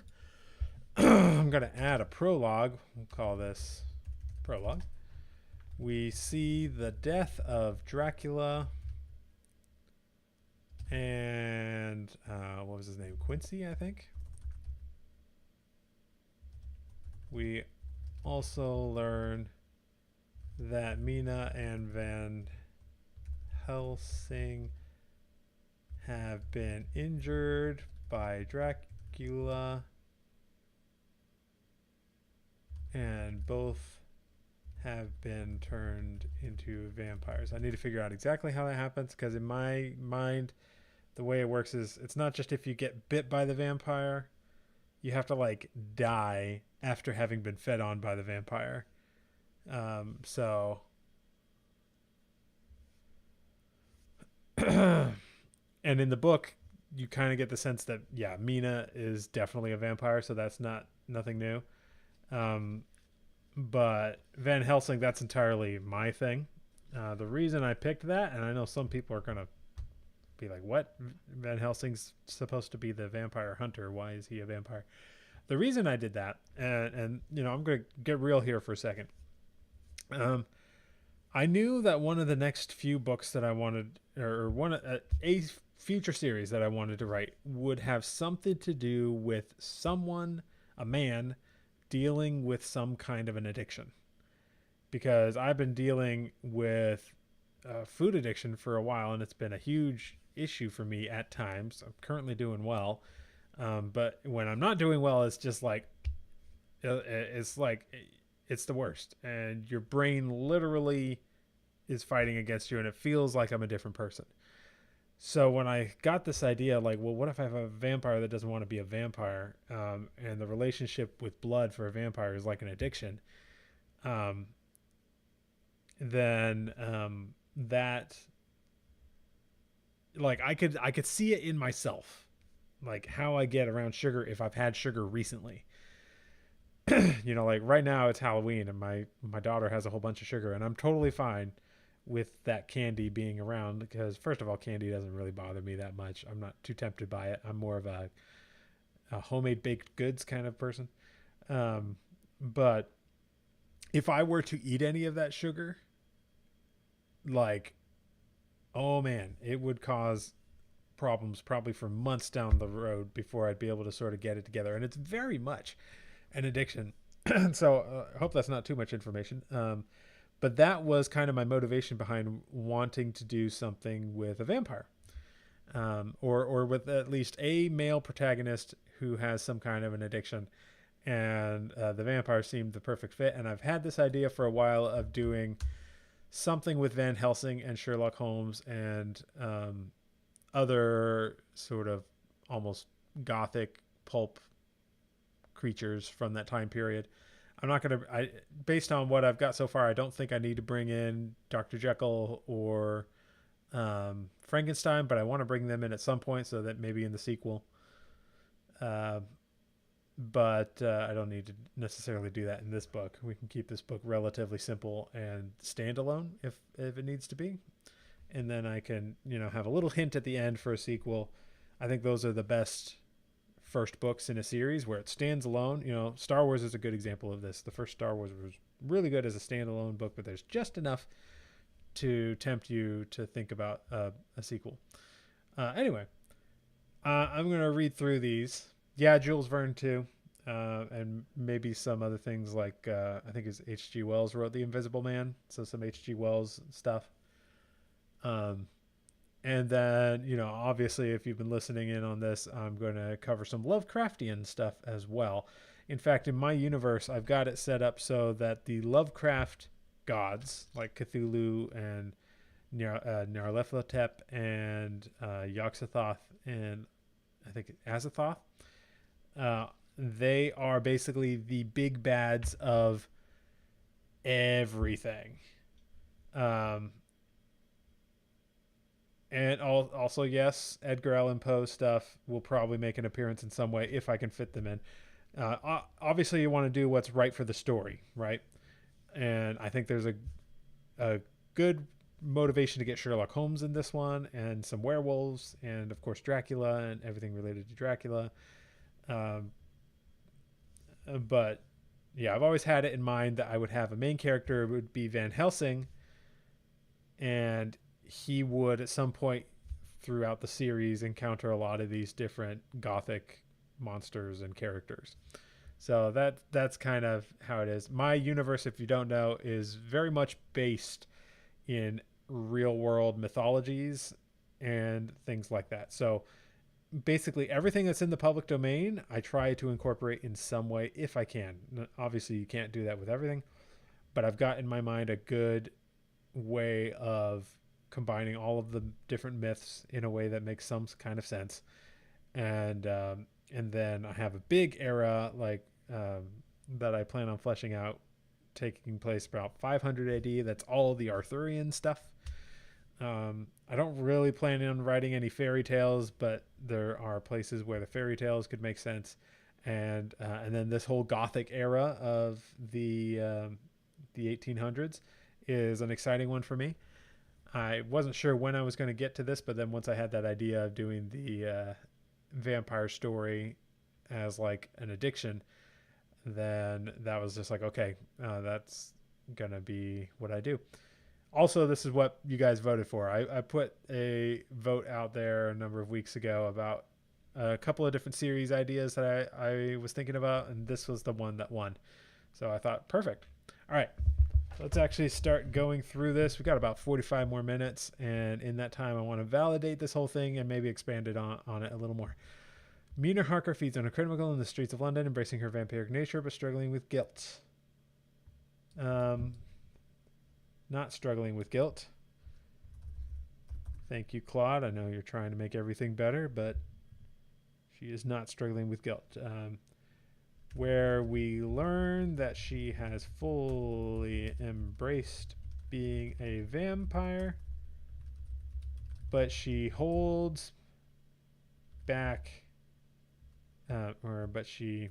Speaker 1: I'm going to add a prologue. We'll call this prologue. We see the death of Dracula and what was his name? Quincy, I think. We also learn that Mina and Van Helsing have been injured by Dracula and both have been turned into vampires. I need to figure out exactly how that happens, because in my mind, the way it works is it's not just if you get bit by the vampire, you have to like die after having been fed on by the vampire. So and in the book you kind of get the sense that Mina is definitely a vampire, so that's nothing new. But Van Helsing, that's entirely my thing. The reason I picked that, and I know some people are gonna be like, what? Van Helsing's supposed to be the vampire hunter. Why is he a vampire? The reason I did that, and you know, I'm going to get real here for a second. I knew that one of the next few books that I wanted, or a future series that I wanted to write, would have something to do with someone, a man, dealing with some kind of an addiction. Because I've been dealing with food addiction for a while, and it's been a huge issue for me at times. I'm currently doing well, but when I'm not doing well, it's just like it's the worst, and your brain literally is fighting against you, and it feels like I'm a different person. So when I got this idea, like, well, what if I have a vampire that doesn't want to be a vampire, and the relationship with blood for a vampire is like an addiction, then that, like, I could see it in myself, like how I get around sugar if I've had sugar recently. Like right now it's Halloween and my daughter has a whole bunch of sugar, and I'm totally fine with that candy being around because, first of all, candy doesn't really bother me that much. I'm not too tempted by it. I'm more of a homemade baked goods kind of person. But if I were to eat any of that sugar, like, oh man, it would cause problems probably for months down the road before I'd be able to sort of get it together. And it's very much an addiction. So I hope that's not too much information. But that was kind of my motivation behind wanting to do something with a vampire, or with at least a male protagonist who has some kind of an addiction. And the vampire seemed the perfect fit. And I've had this idea for a while of doing something with Van Helsing and Sherlock Holmes and other sort of almost gothic pulp creatures from that time period. I'm not going to, based on what I've got so far, I don't think I need to bring in Dr. Jekyll or Frankenstein, but I want to bring them in at some point so that maybe in the sequel. But I don't need to necessarily do that in this book. We can keep this book relatively simple and standalone if it needs to be. And then I can, have a little hint at the end for a sequel. I think those are the best first books in a series where it stands alone. Star Wars is a good example of this. The first Star Wars was really good as a standalone book, but there's just enough to tempt you to think about a sequel. Anyway, I'm going to read through these. Yeah, Jules Verne too. And maybe some other things like I think it's H.G. Wells wrote The Invisible Man, so some H.G. Wells stuff. And then, obviously, if you've been listening in on this, I'm going to cover some Lovecraftian stuff as well. In fact, in my universe, I've got it set up so that the Lovecraft gods, like Cthulhu and Nyarlathotep and Yog-Sothoth and I think Azathoth, they are basically the big bads of everything. And also, yes, Edgar Allan Poe stuff will probably make an appearance in some way if I can fit them in. Obviously, you want to do what's right for the story, right? And I think there's a good motivation to get Sherlock Holmes in this one, and some werewolves, and of course Dracula and everything related to Dracula. But yeah, I've always had it in mind that I would have a main character. It would be Van Helsing, and he would at some point throughout the series encounter a lot of these different gothic monsters and characters. So that's kind of how it is. My universe, if you don't know, is very much based in real world mythologies and things like that. So basically everything that's in the public domain, I try to incorporate in some way if I can. Obviously, you can't do that with everything, but I've got in my mind a good way of combining all of the different myths in a way that makes some kind of sense. And then I have a big era that I plan on fleshing out, taking place about 500 AD. That's all the Arthurian stuff. I don't really plan on writing any fairy tales, but there are places where the fairy tales could make sense. And then this whole Gothic era of the 1800s is an exciting one for me. I wasn't sure when I was going to get to this, but then once I had that idea of doing the vampire story as like an addiction, then that was just like, okay, that's going to be what I do. Also, this is what you guys voted for. I put a vote out there a number of weeks ago about a couple of different series ideas that I was thinking about, and this was the one that won. So I thought, perfect. All right. Let's actually start going through this. We've got about 45 more minutes, and in that time, I want to validate this whole thing and maybe expand it on it a little more. Mina Harker feeds on a criminal in the streets of London, embracing her vampiric nature, but struggling with guilt. Not struggling with guilt. Thank you, Claude. I know you're trying to make everything better, but she is not struggling with guilt. Where we learn that she has fully embraced being a vampire, but she holds back, but she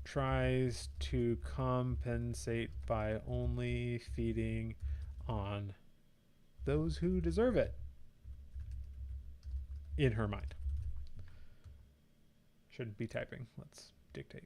Speaker 1: tries to compensate by only feeding on those who deserve it, in her mind. Shouldn't be typing. Let's dictate.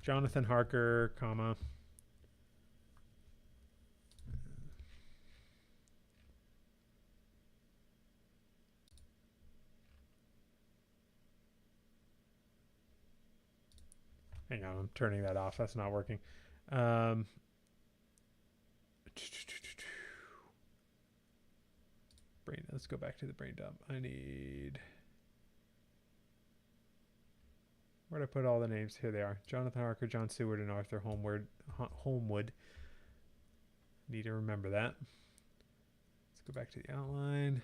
Speaker 1: Jonathan Harker, comma. Hang on, I'm turning that off. That's not working. Brain. Let's go back to the brain dump. I need. Where'd I put all the names? Here they are. Jonathan Harker, John Seward, and Arthur Holmwood. Need to remember that. Let's go back to the outline.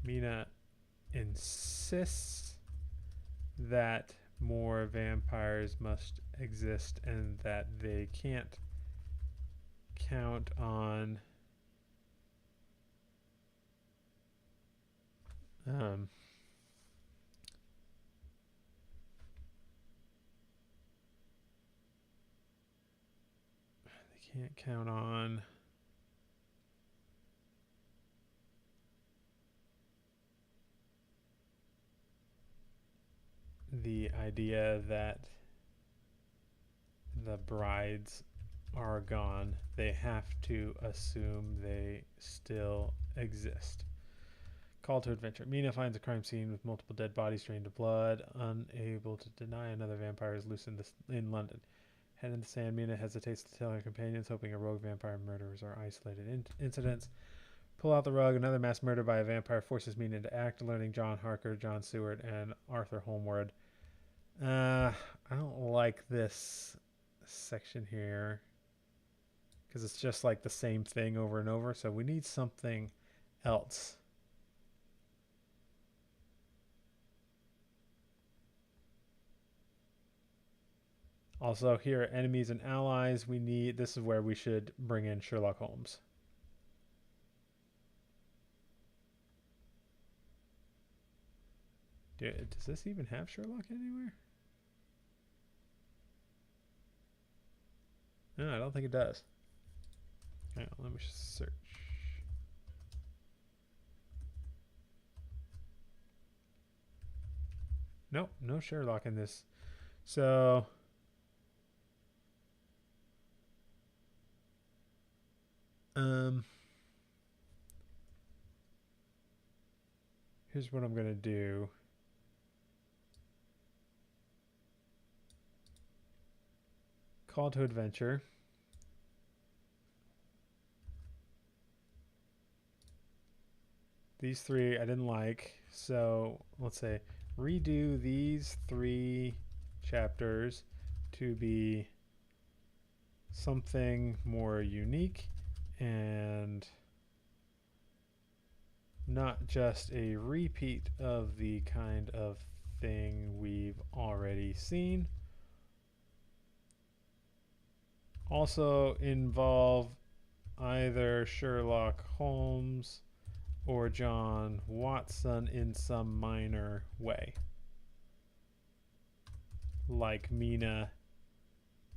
Speaker 1: Mina insists that more vampires must exist and that they can't count on they can't count on the idea that the brides are gone. They have to assume they still exist. Call to adventure. Mina finds a crime scene with multiple dead bodies drained of blood. Unable to deny another vampire is loose in London. Head in the sand, Mina hesitates to tell her companions, hoping a rogue vampire murderers are isolated incidents. Pull out the rug. Another mass murder by a vampire forces Mina into act, alerting John Harker, John Seward, and Arthur Holmwood. I don't like this section here because it's just like the same thing over and over. So we need something else. Also here, enemies and allies, this is where we should bring in Sherlock Holmes. Does this even have Sherlock anywhere? No, I don't think it does. Hang on, let me search. Nope, no Sherlock in this. So here's what I'm gonna do. Call to adventure. These three I didn't like, so let's say redo these 3 chapters to be something more unique and not just a repeat of the kind of thing we've already seen. Also involve either Sherlock Holmes or John Watson in some minor way. Like Mina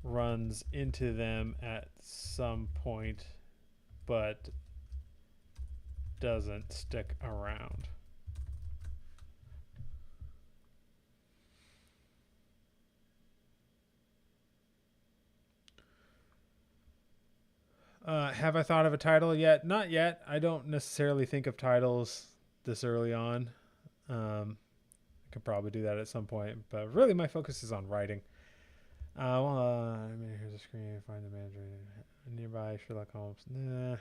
Speaker 1: runs into them at some point, but doesn't stick around. Have I thought of a title yet? Not yet. I don't necessarily think of titles this early on. I could probably do that at some point, but really my focus is on writing. I mean, here's a screen. Find the manager nearby. Sherlock Holmes. Nah.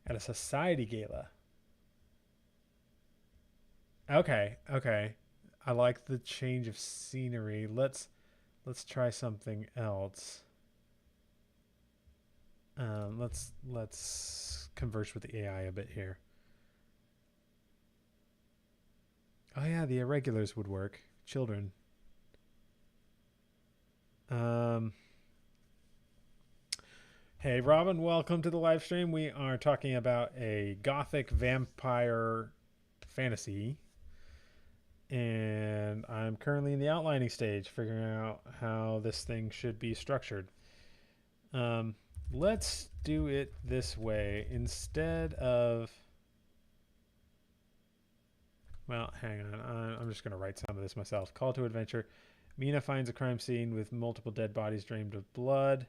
Speaker 1: At a society gala. Okay, okay. I like the change of scenery. Let's try something else. Let's converse with the AI a bit here. Oh yeah, the irregulars would work. Children. Um, hey Robin, welcome to the live stream. We are talking about a gothic vampire fantasy, and I'm currently in the outlining stage, figuring out how this thing should be structured. Um, let's do it this way instead of. Well, hang on. I'm just going to write some of this myself. Call to adventure. Mina finds a crime scene with multiple dead bodies drained of blood.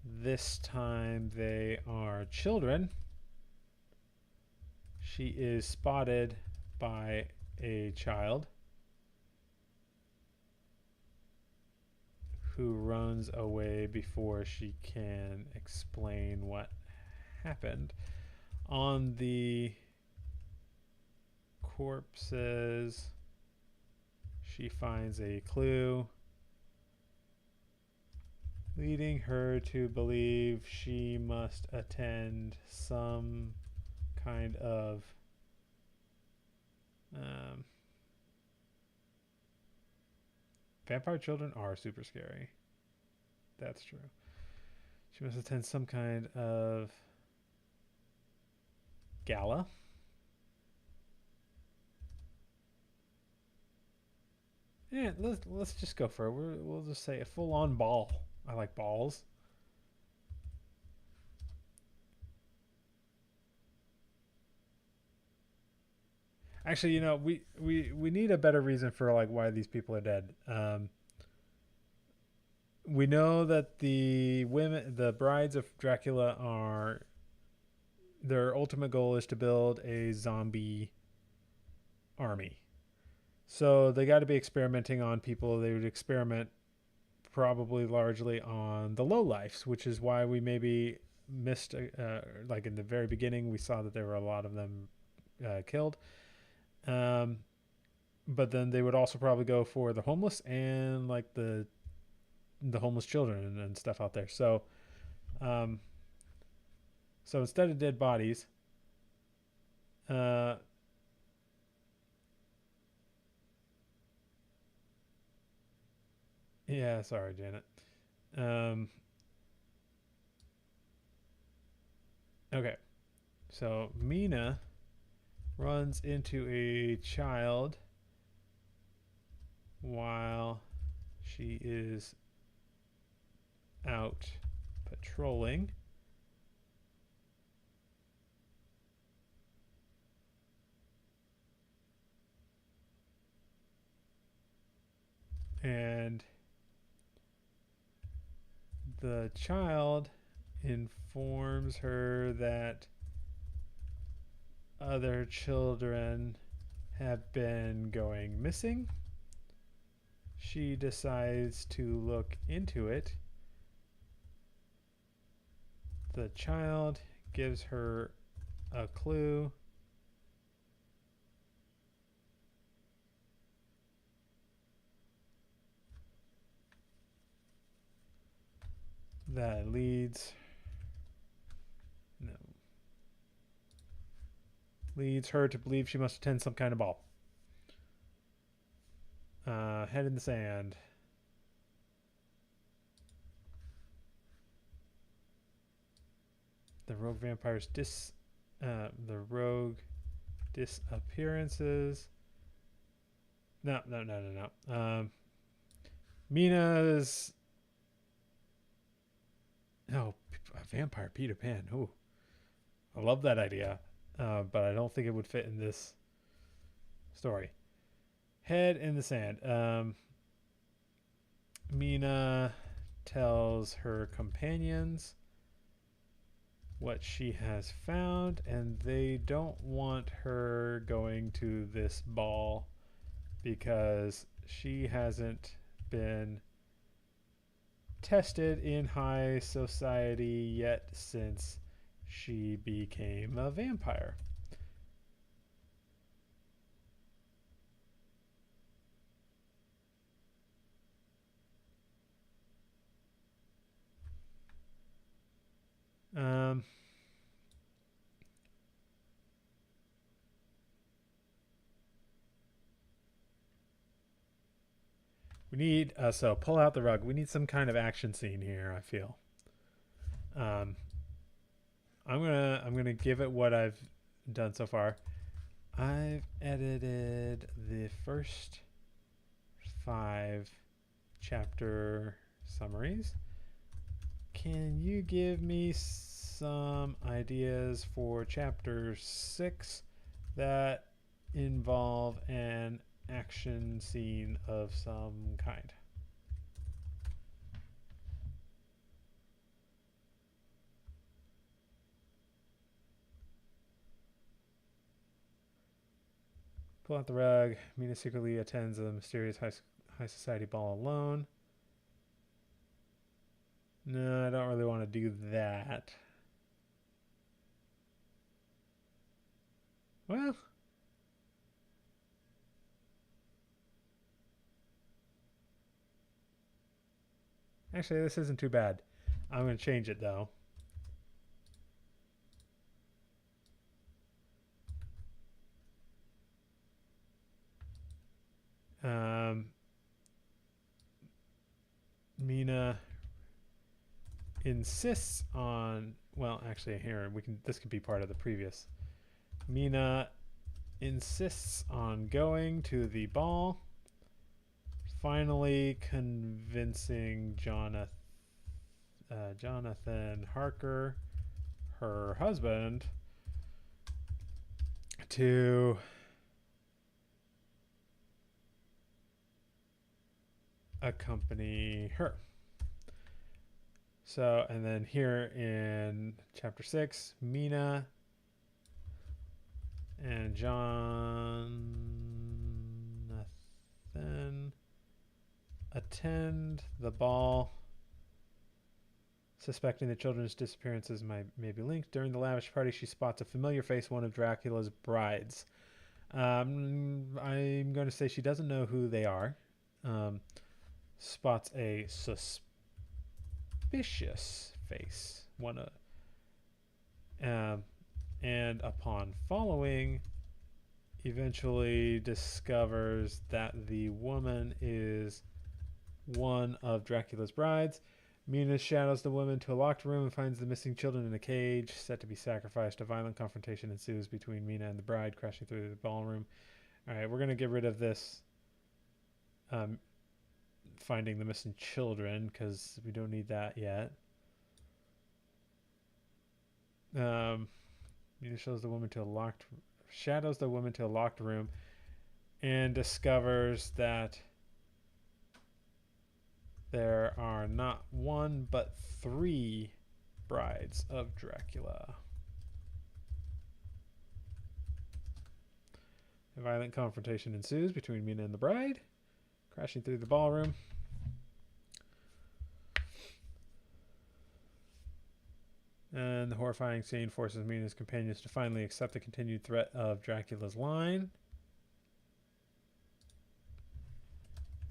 Speaker 1: This time they are children. She is spotted by a child who runs away before she can explain what happened. On the corpses, she finds a clue leading her to believe she must attend some kind of vampire children are super scary. That's true. She must attend some kind of gala. Yeah, let's just go for it. We'll just say a full-on ball. I like balls. Actually, we need a better reason for like why these people are dead. We know that the brides of Dracula are, their ultimate goal is to build a zombie army. So they got to be experimenting on people. They would experiment probably largely on the lowlifes, which is why we maybe missed, like in the very beginning, we saw that there were a lot of them killed. But then they would also probably go for the homeless and like the homeless children and stuff out there. So instead of dead bodies, yeah, sorry, Janet. Okay, so Mina runs into a child while she is out patrolling. And the child informs her that other children have been going missing. She decides to look into it. The child gives her a clue that leads her to believe she must attend some kind of ball. Head in the sand. The rogue vampires the rogue disappearances. No. Mina's a vampire Peter Pan. Ooh, I love that idea, but I don't think it would fit in this story. Head in the sand. Mina tells her companions what she has found, and they don't want her going to this ball because she hasn't been tested in high society yet since she became a vampire. Um, we need so pull out the rug. We need some kind of action scene here. I feel. Um, I'm gonna give it what I've done so far. I've edited the first 5 chapter summaries. Can you give me some ideas for chapter 6 that involve an action scene of some kind? Pull out the rug. Mina secretly attends a mysterious high society ball alone. No, I don't really want to do that. Well, actually, this isn't too bad. I'm going to change it though. Mina insists on, well, actually here this could be part of the previous. Mina insists on going to the ball, finally convincing Jonathan Harker, her husband, to accompany her. So, and then here in chapter 6, Mina and Jonathan attend the ball, suspecting the children's disappearances may be linked. During the lavish party, she spots a familiar face, one of Dracula's brides. I'm going to say she doesn't know who they are. Spots a suspicious face, and upon following, eventually discovers that the woman is one of Dracula's brides. Mina shadows the woman to a locked room and finds the missing children in a cage, set to be sacrificed. A violent confrontation ensues between Mina and the bride, crashing through the ballroom. All right, we're going to get rid of this finding the missing children because we don't need that yet. Mina shadows the woman to a locked room and discovers that there are not 1 but 3 brides of Dracula. A violent confrontation ensues between Mina and the bride, crashing through the ballroom. And the horrifying scene forces Mina's companions to finally accept the continued threat of Dracula's line.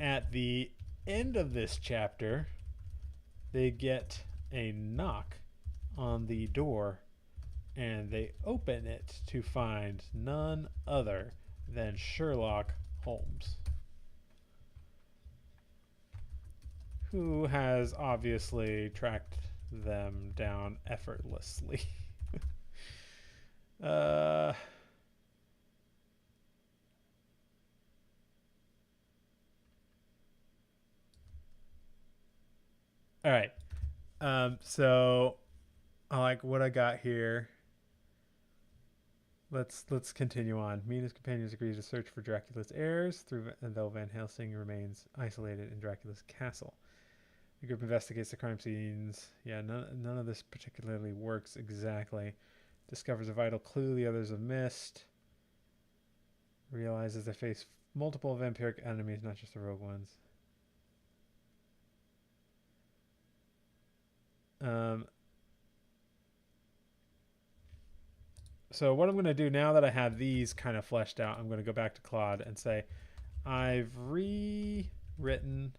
Speaker 1: At the end of this chapter, they get a knock on the door, and they open it to find none other than Sherlock Holmes, who has obviously tracked them down effortlessly. All right. So I like what I got here. Let's continue on. Mina's companions agree to search for Dracula's heirs, though Van Helsing remains isolated in Dracula's castle. The group investigates the crime scenes. Yeah, none of this particularly works exactly. Discovers a vital clue the others have missed. Realizes they face multiple vampiric enemies, not just the rogue ones. So what I'm going to do now that I have these kind of fleshed out, I'm going to go back to Claude and say, I've rewritten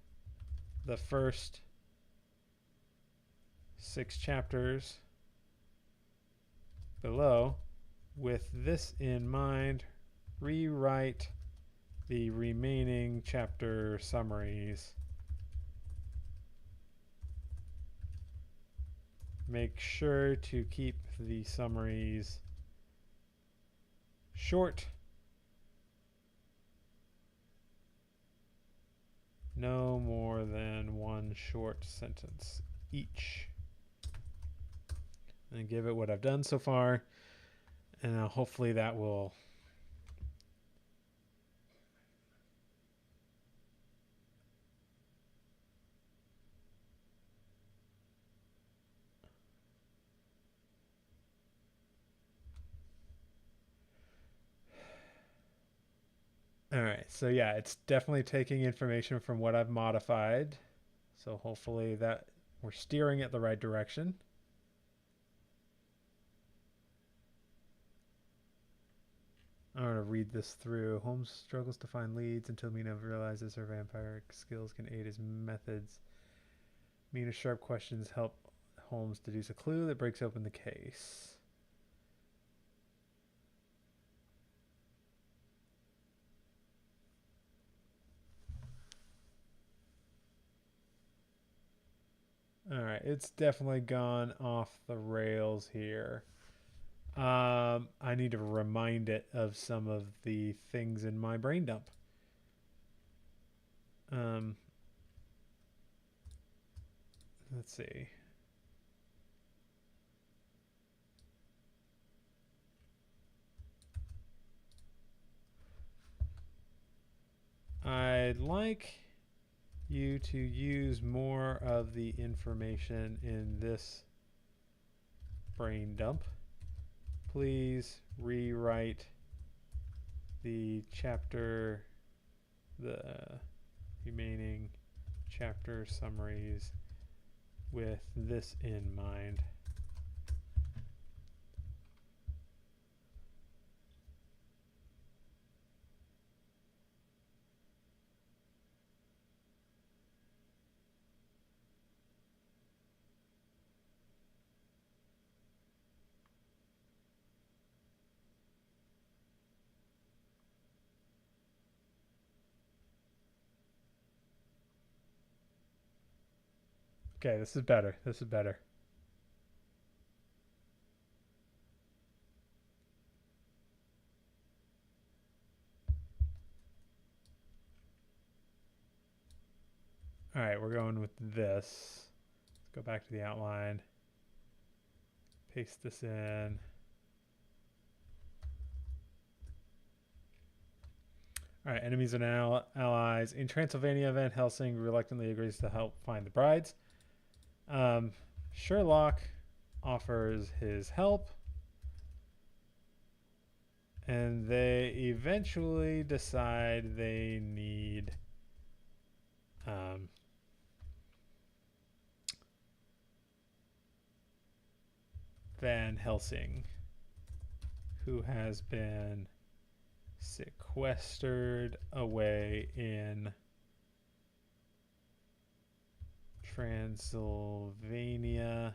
Speaker 1: the first 6 chapters below with this in mind. Rewrite the remaining chapter summaries. Make sure to keep the summaries short. No more than 1 short sentence each. And give it what I've done so far. And hopefully that will all right, so yeah, it's definitely taking information from what I've modified. So hopefully that we're steering it the right direction. I'm going to read this through. Holmes struggles to find leads until Mina realizes her vampiric skills can aid his methods. Mina's sharp questions help Holmes deduce a clue that breaks open the case. All right, it's definitely gone off the rails here. I need to remind it of some of the things in my brain dump. Let's see. I'd like you to use more of the information in this brain dump. Please rewrite the remaining chapter summaries with this in mind. Okay, this is better. This is better. All right, we're going with this. Let's go back to the outline. Paste this in. All right, enemies and allies. In Transylvania, Van Helsing reluctantly agrees to help find the brides. Sherlock offers his help. And they eventually decide they need Van Helsing, who has been sequestered away in Transylvania.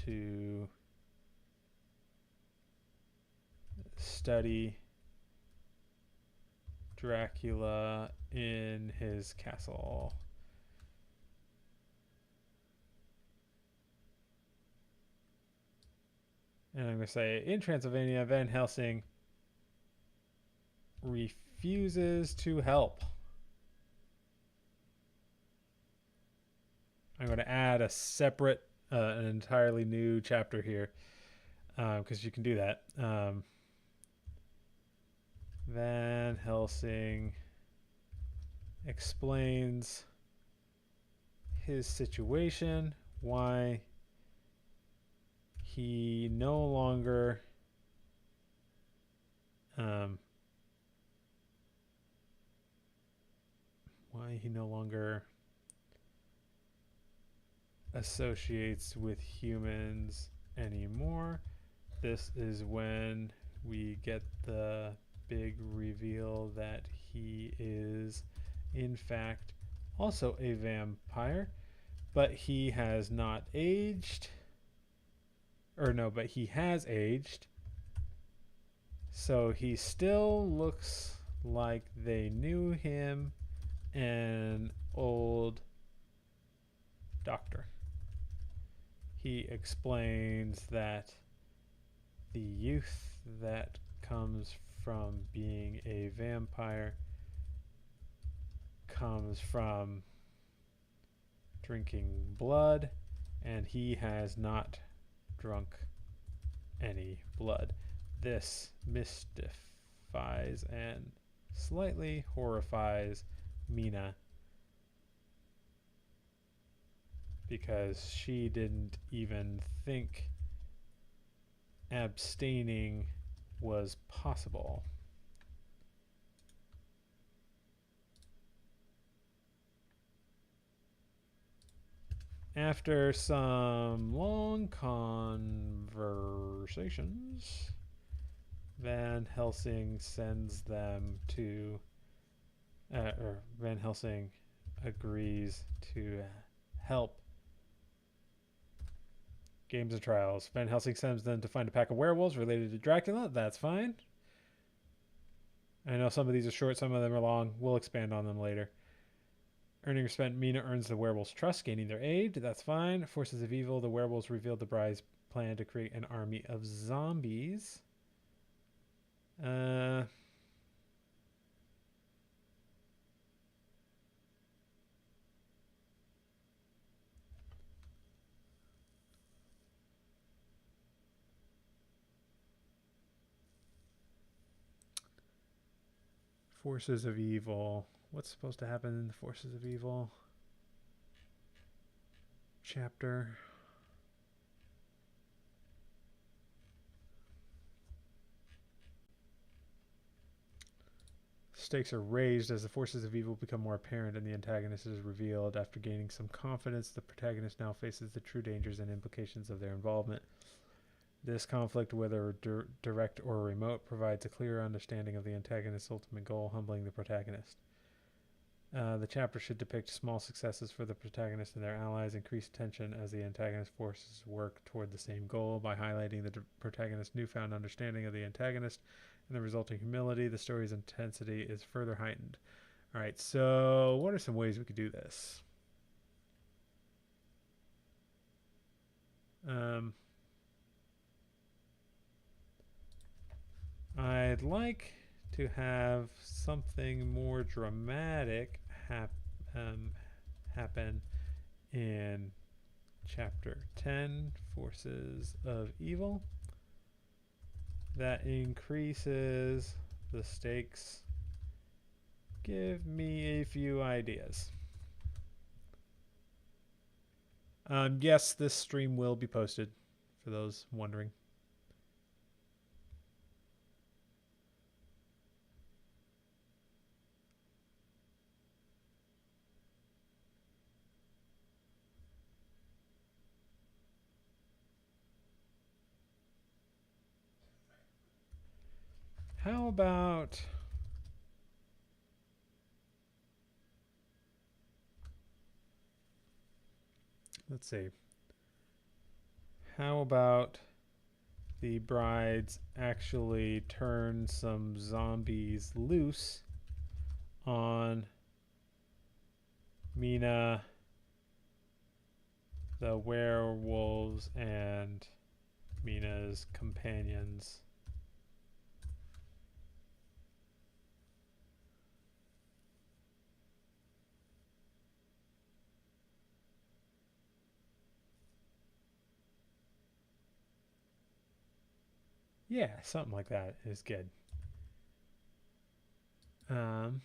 Speaker 1: To study Dracula in his castle. And I'm going to say, in Transylvania, Van Helsing refuses to help. I'm going to add a separate, an entirely new chapter here, because you can do that. Van Helsing explains his situation, why he no longer um, associates with humans anymore. This is when we get the big reveal that he is, in fact, also a vampire, but he has not aged. Or no, but he has aged. So he still looks like they knew him, an old doctor. He explains that the youth that comes from being a vampire comes from drinking blood, and he has not drunk any blood. This mystifies and slightly horrifies Mina because she didn't even think abstaining was possible. After some long conversations, Van Helsing sends them to, or Van Helsing agrees to help Games and Trials. Van Helsing sends them to find a pack of werewolves related to Dracula. That's fine. I know some of these are short, some of them are long. We'll expand on them later. Earning respect, Mina earns the werewolves' trust, gaining their aid. That's fine. Forces of evil, the werewolves revealed the bride's plan to create an army of zombies. Forces of evil. What's supposed to happen in the Forces of Evil chapter? Stakes are raised as the forces of evil become more apparent and the antagonist is revealed. After gaining some confidence, the protagonist now faces the true dangers and implications of their involvement. This conflict, whether direct or remote, provides a clearer understanding of the antagonist's ultimate goal, humbling the protagonist. The chapter should depict small successes for the protagonist and their allies, increase tension as the antagonist forces work toward the same goal. By highlighting the protagonist's newfound understanding of the antagonist and the resulting humility, the story's intensity is further heightened. All right, so what are some ways we could do this? I'd like to have something more dramatic happen in chapter 10, Forces of Evil. That increases the stakes. Give me a few ideas. Yes, this stream will be posted, for those wondering. How about... let's see. How about the brides actually turn some zombies loose on Mina, the werewolves, and Mina's companions? Yeah, something like that is good. Um,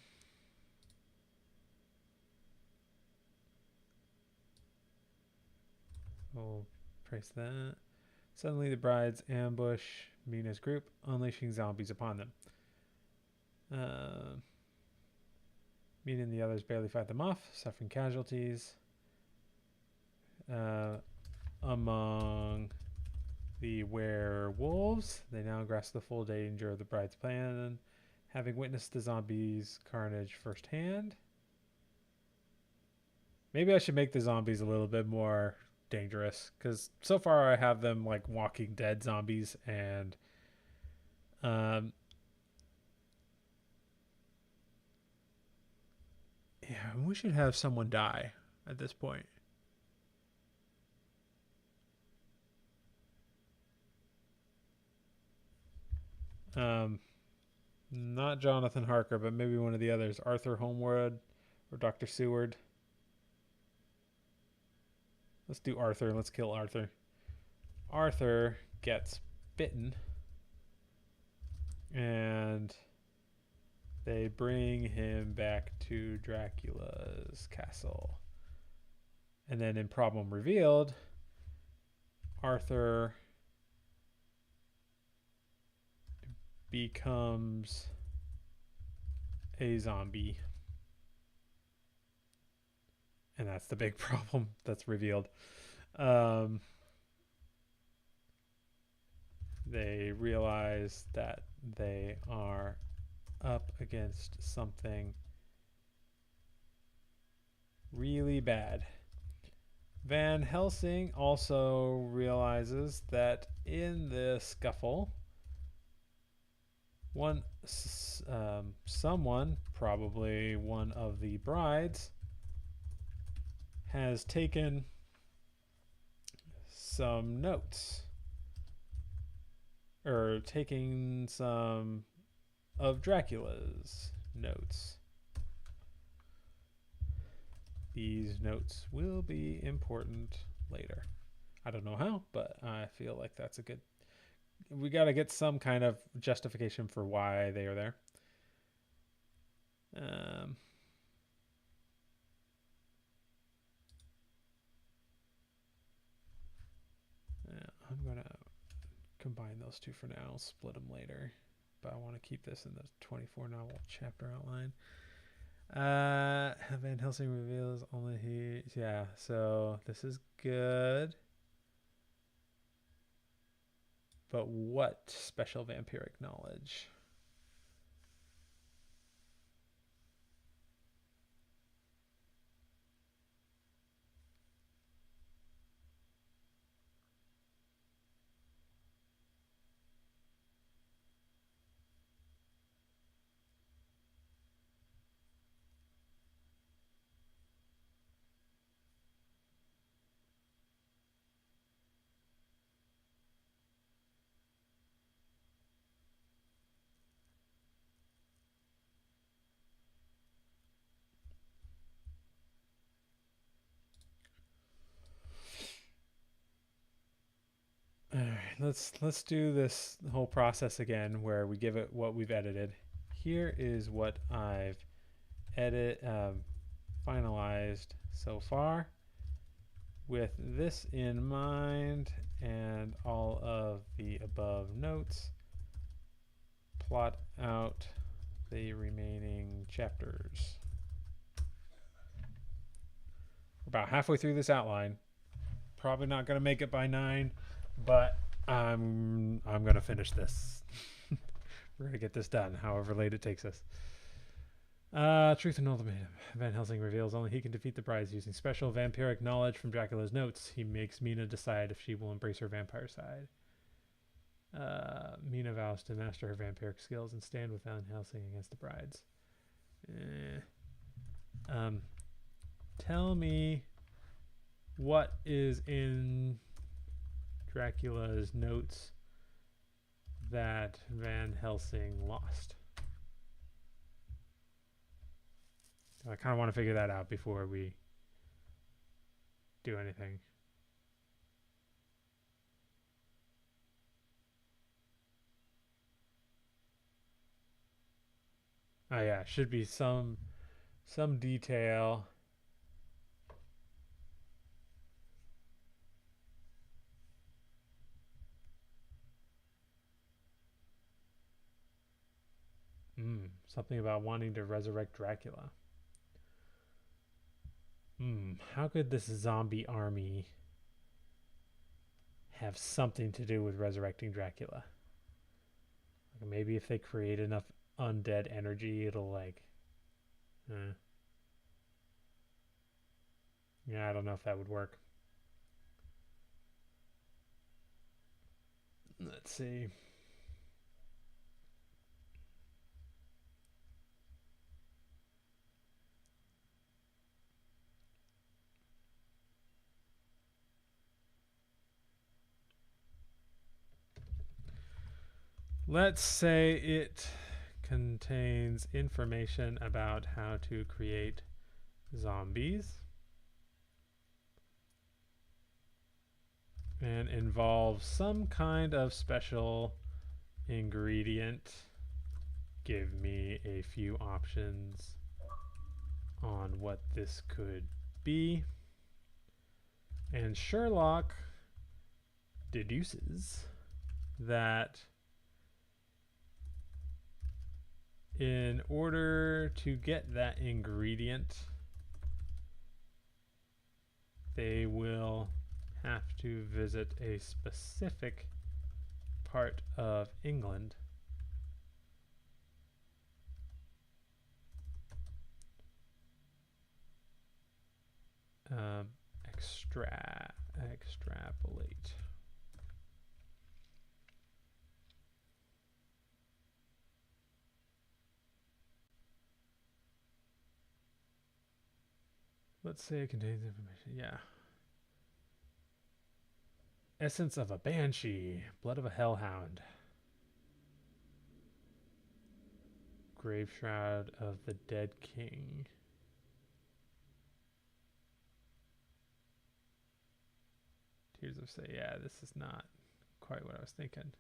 Speaker 1: we'll price that. Suddenly, the brides ambush Mina's group, unleashing zombies upon them. Mina and the others barely fight them off, suffering casualties. Among the werewolves, they now grasp the full danger of the bride's plan, having witnessed the zombies' carnage firsthand. Maybe I should make the zombies a little bit more dangerous, because so far I have them like Walking Dead zombies, and yeah, we should have someone die at this point. Not Jonathan Harker, but maybe one of the others, Arthur Homewood or Dr. Seward. Let's do Arthur. Let's kill Arthur. Arthur gets bitten, and they bring him back to Dracula's castle. And then in Problem Revealed, Arthur becomes a zombie. And that's the big problem that's revealed. They realize that they are up against something really bad. Van Helsing also realizes that in this scuffle, someone, probably one of the brides, has taken some notes, or taking some of Dracula's notes. These notes will be important later. I don't know how, but I feel like that's a good... We got to get some kind of justification for why they are there. I'm going to combine those two for now, split them later. But I want to keep this in the 24 novel chapter outline. Van Helsing reveals only he... Yeah, so this is good. But what special vampiric knowledge? All right, let's do this whole process again, where we give it what we've edited. Here is what I've finalized so far, with this in mind and all of the above notes. Plot out the remaining chapters. We're about halfway through this outline. Probably not going to make it by 9, but I'm going to finish this. We're going to get this done, however late it takes us. Truth and ultimatum. Van Helsing reveals only he can defeat the brides using special vampiric knowledge from Dracula's notes. He makes Mina decide if she will embrace her vampire side. Mina vows to master her vampiric skills and stand with Van Helsing against the brides. Tell me what is in Dracula's notes that Van Helsing lost. I kind of want to figure that out before we do anything. Oh yeah, should be some detail. Something about wanting to resurrect Dracula. How could this zombie army have something to do with resurrecting Dracula? Like maybe if they create enough undead energy, it'll like. Uh, yeah, I don't know if that would work. Let's see. Let's say it contains information about how to create zombies and involves some kind of special ingredient. Give me a few options on what this could be. And Sherlock deduces that in order to get that ingredient, they will have to visit a specific part of England. Extrapolate. Let's say it contains information. Yeah. Essence of a banshee. Blood of a hellhound. Grave shroud of the dead king. Tears of say, yeah, this is not quite what I was thinking.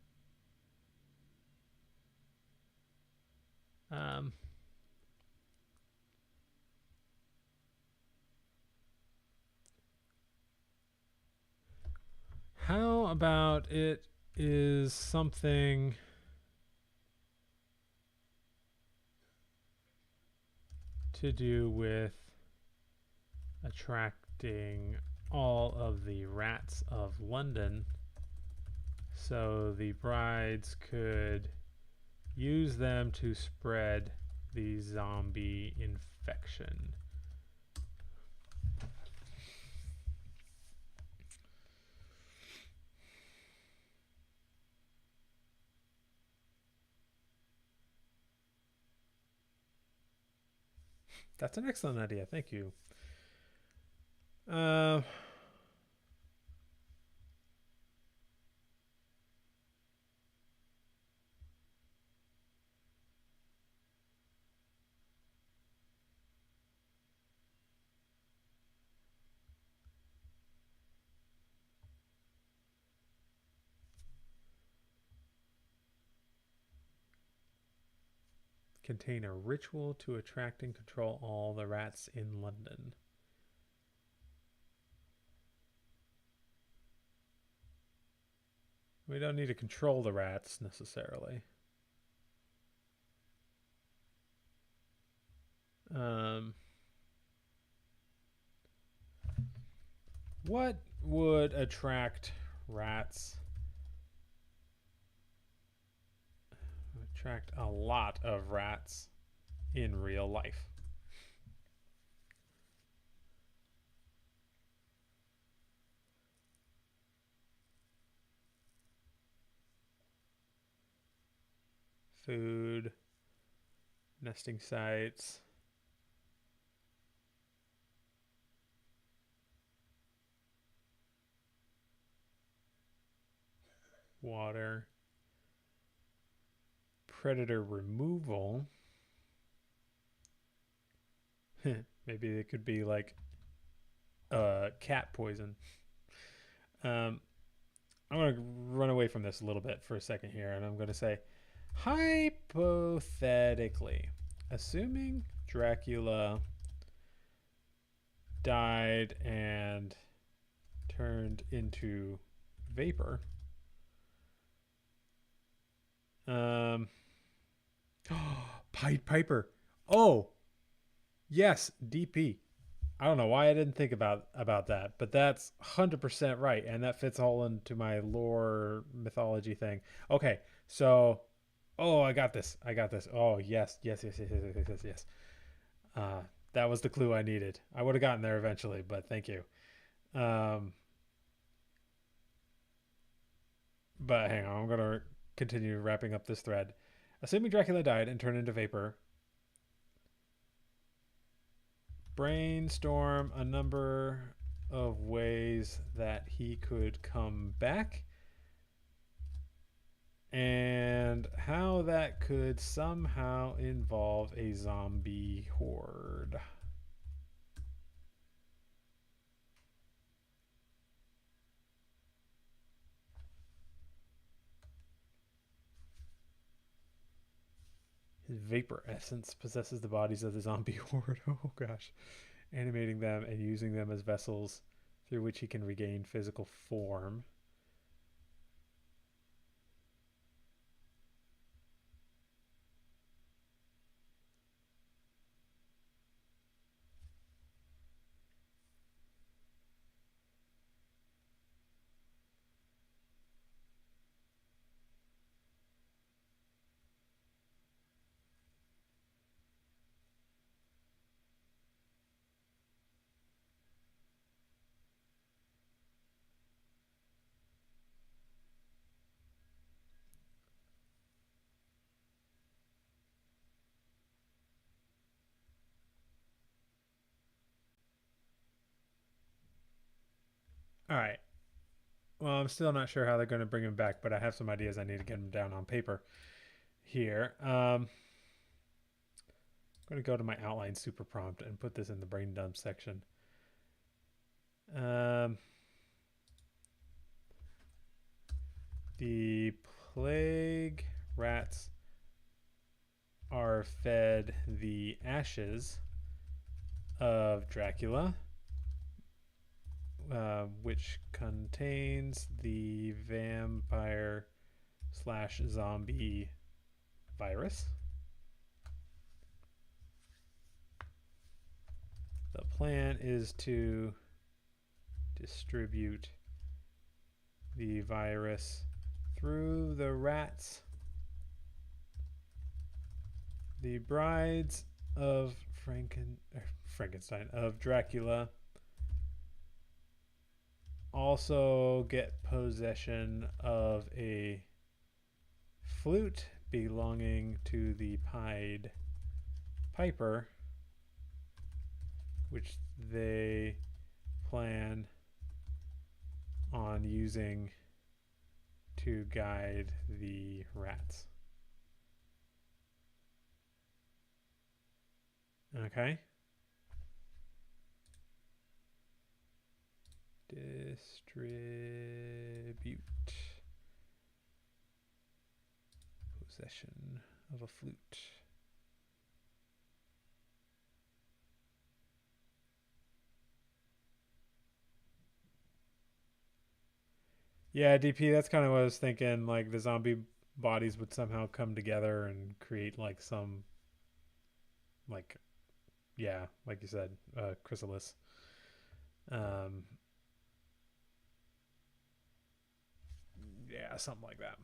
Speaker 1: How about it is something to do with attracting all of the rats of London so the brides could use them to spread the zombie infection. That's an excellent idea. Thank you. Contain a ritual to attract and control all the rats in London. We don't need to control the rats necessarily. What would attract rats? Attract a lot of rats in real life. Food, nesting sites, water, predator removal. Maybe it could be like cat poison. I'm going to run away from this a little bit for a second here, and I'm going to say, hypothetically, assuming Dracula died and turned into vapor. Pied Piper. Oh, yes, DP. I don't know why I didn't think about that, but that's 100% right, and that fits all into my lore mythology thing. Okay, so oh, I got this. I got this. Oh, yes, yes, yes, yes, yes, yes, yes, yes. Uh, that was the clue I needed. I would have gotten there eventually, but thank you. Um, but hang on, I'm gonna continue wrapping up this thread. Assuming Dracula died and turned into vapor, brainstorm a number of ways that he could come back and how that could somehow involve a zombie horde. His vapor essence possesses the bodies of the zombie horde. Oh gosh. Animating them and using them as vessels through which he can regain physical form. All right. Well, I'm still not sure how they're going to bring him back, but I have some ideas. I need to get them down on paper here. I'm going to go to my outline super prompt and put this in the brain dump section. Um, the plague rats are fed the ashes of Dracula, which contains the vampire slash zombie virus. The plan is to distribute the virus through the rats. The brides of Frankenstein of Dracula also get possession of a flute belonging to the Pied Piper, which they plan on using to guide the rats. Okay. Distribute possession of a flute. Yeah, DP, that's kind of what I was thinking. Like the zombie bodies would somehow come together and create like some, like, yeah, like you said, chrysalis. Um, yeah, something like that.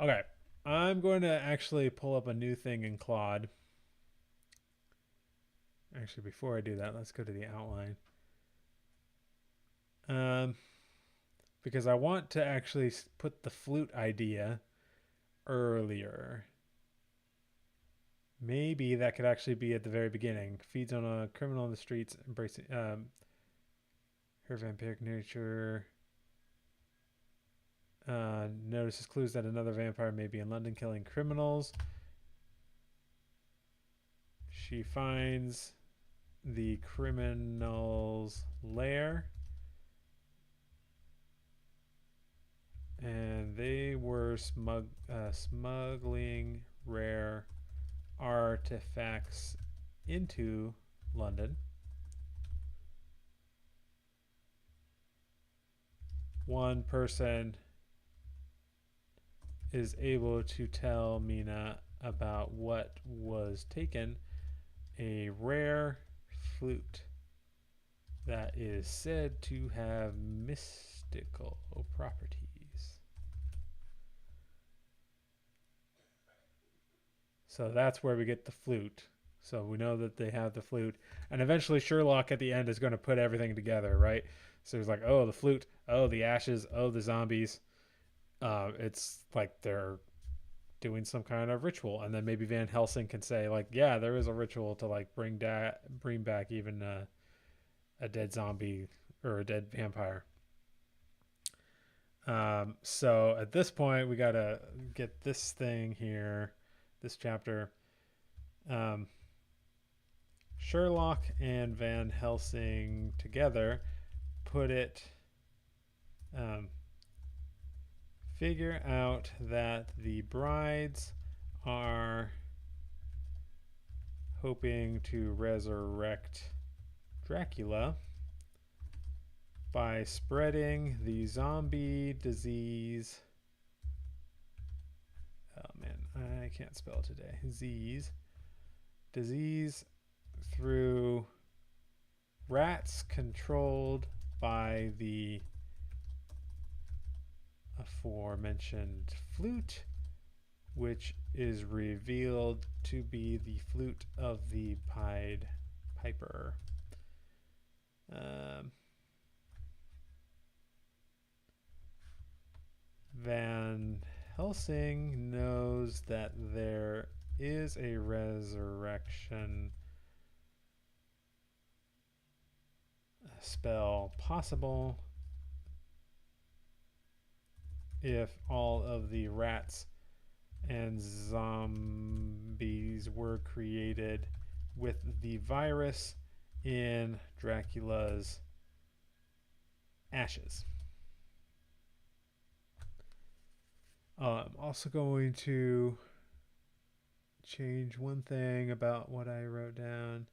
Speaker 1: Okay, I'm going to actually pull up a new thing in Claude. Actually, before I do that, let's go to the outline. Um, because I want to actually put the flute idea earlier. Maybe that could actually be at the very beginning. Feeds on a criminal in the streets, embracing her vampiric nature. Notices clues that another vampire may be in London killing criminals. She finds the criminal's lair. And they were smuggling rare artifacts into London, one person is able to tell Mina about what was taken, a rare flute that is said to have mystical properties. So that's where we get the flute. So we know that they have the flute. And eventually Sherlock at the end is going to put everything together, right? So he's like, oh, the flute, oh, the ashes, oh, the zombies. It's like they're doing some kind of ritual. And then maybe Van Helsing can say, like, yeah, there is a ritual to like bring back even a dead zombie or a dead vampire. So at this point, we got to get this thing here, this chapter. Um, Sherlock and Van Helsing together put it, um, figure out that the brides are hoping to resurrect Dracula by spreading the zombie disease. Oh man, I can't spell today. Disease through rats controlled by the aforementioned flute, which is revealed to be the flute of the Pied Piper. Van Helsing knows that there is a resurrection spell possible if all of the rats and zombies were created with the virus in Dracula's ashes. I'm also going to change one thing about what I wrote down.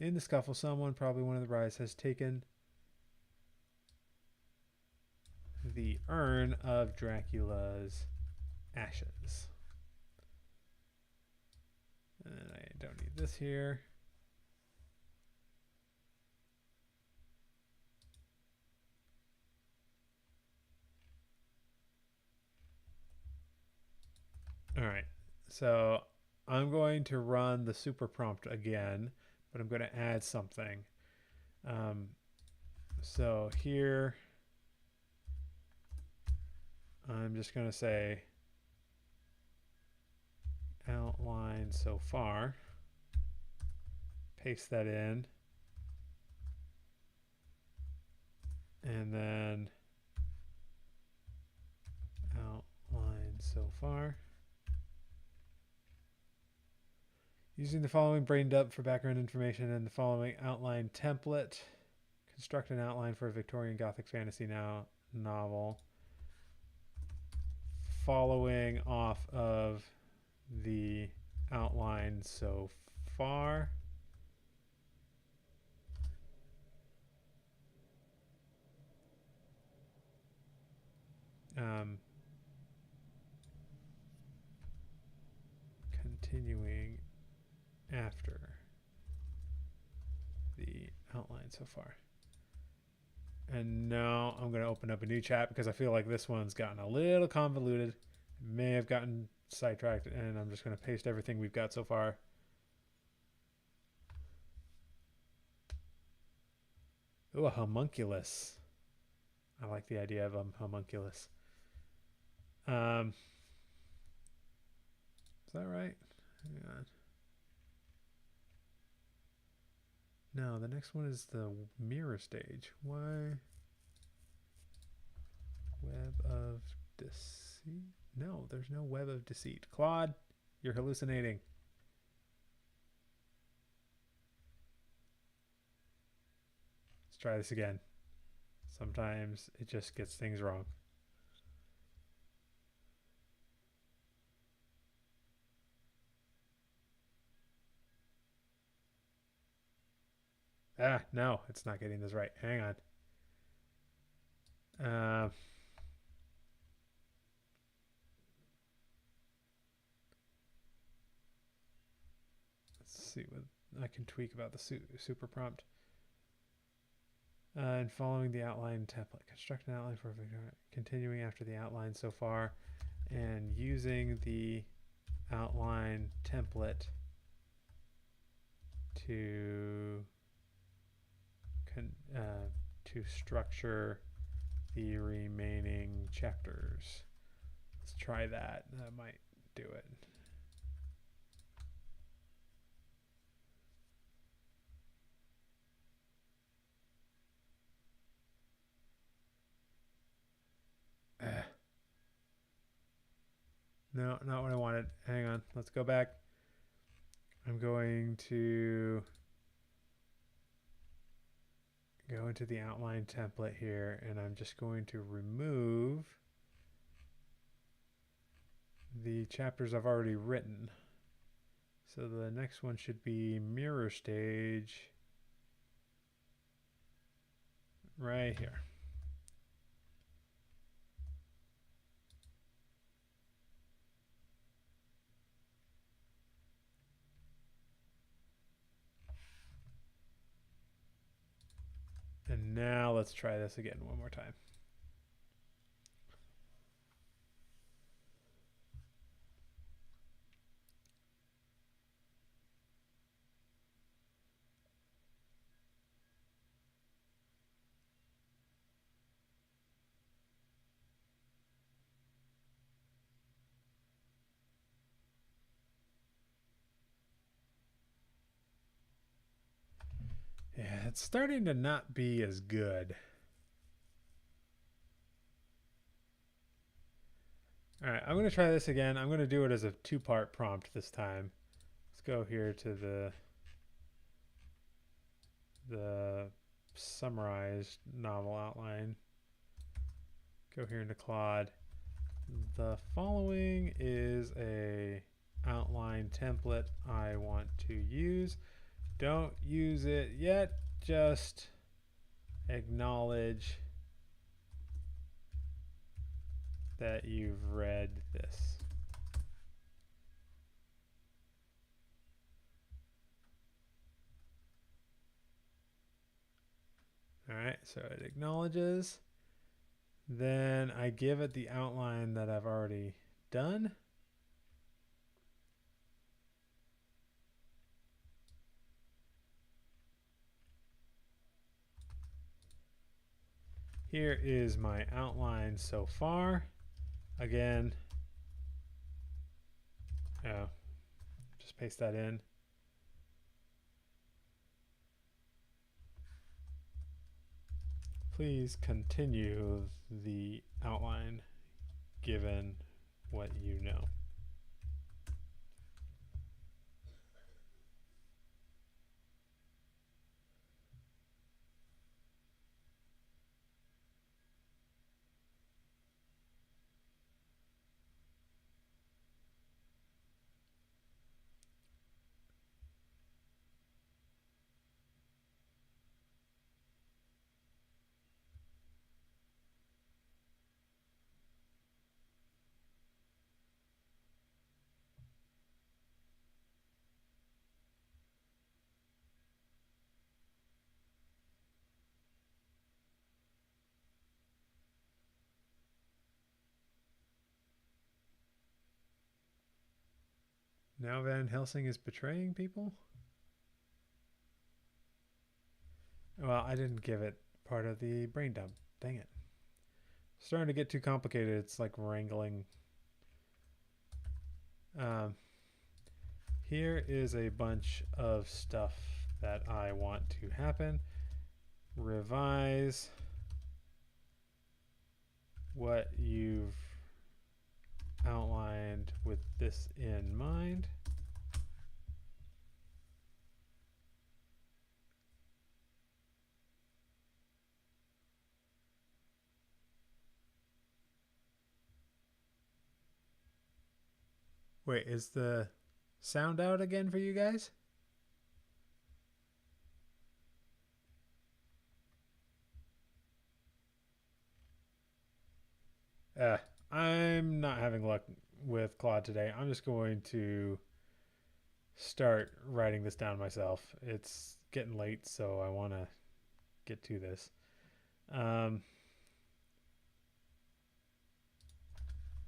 Speaker 1: In the scuffle, someone, probably one of the brides, has taken the urn of Dracula's ashes. And I don't need this here. All right, so I'm going to run the super prompt again, but I'm going to add something. So here, I'm just going to say outline so far, paste that in, and then outline so far. Using the following brain dump for background information and the following outline template, construct an outline for a Victorian Gothic fantasy novel following off of the outline so far. Continuing after the outline so far. And now I'm going to open up a new chat because I feel like this one's gotten a little convoluted. May have gotten sidetracked, and I'm just going to paste everything we've got so far. Ooh, a homunculus. I like the idea of a homunculus. Is that right? Hang on. No, the next one is the mirror stage. Why? Web of deceit? No, there's no web of deceit. Claude, you're hallucinating. Let's try this again. Sometimes it just gets things wrong. No, it's not getting this right. Hang on. Uh, let's see what I can tweak about the super prompt. And following the outline template. Construct an outline for continuing after the outline so far and using the outline template to structure the remaining chapters. Let's try that. That might do it. No, not what I wanted. Hang on. Let's go back. I'm going to go into the outline template here, and I'm just going to remove the chapters I've already written. So the next one should be mirror stage right here. And now let's try this again one more time. Yeah, it's starting to not be as good. All right, I'm going to try this again. I'm going to do it as a two-part prompt this time. Let's go here to the summarized novel outline. Go here into Claude. The following is a outline template I want to use. Don't use it yet, just acknowledge that you've read this. All right, so it acknowledges. Then I give it the outline that I've already done. Here is my outline so far. Again, just paste that in. Please continue the outline given what you know. Now Van Helsing is betraying people? Well, I didn't give it part of the brain dump. Dang it. Starting to get too complicated. It's like wrangling. Here is a bunch of stuff that I want to happen. Revise what you've outlined with this in mind. Wait, is the sound out again for you guys? Uh, I'm not having luck with Claude today. I'm just going to start writing this down myself. It's getting late, so I want to get to this. Um,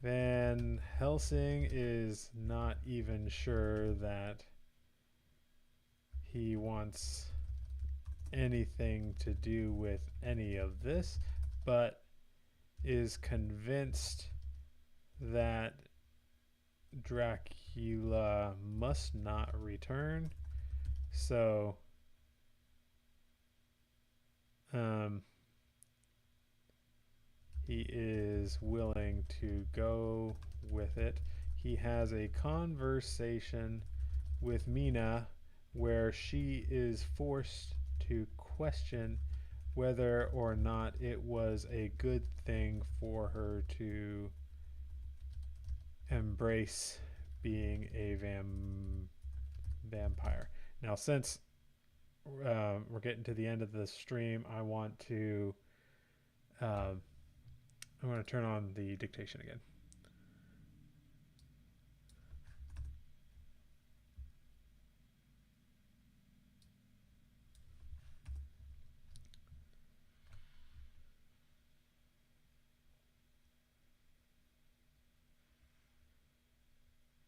Speaker 1: Van Helsing is not even sure that he wants anything to do with any of this, but is convinced that Dracula must not return. So, um, he is willing to go with it. He has a conversation with Mina where she is forced to question whether or not it was a good thing for her to embrace being a vampire. Now, since we're getting to the end of the stream, I want to I'm going to turn on the dictation again.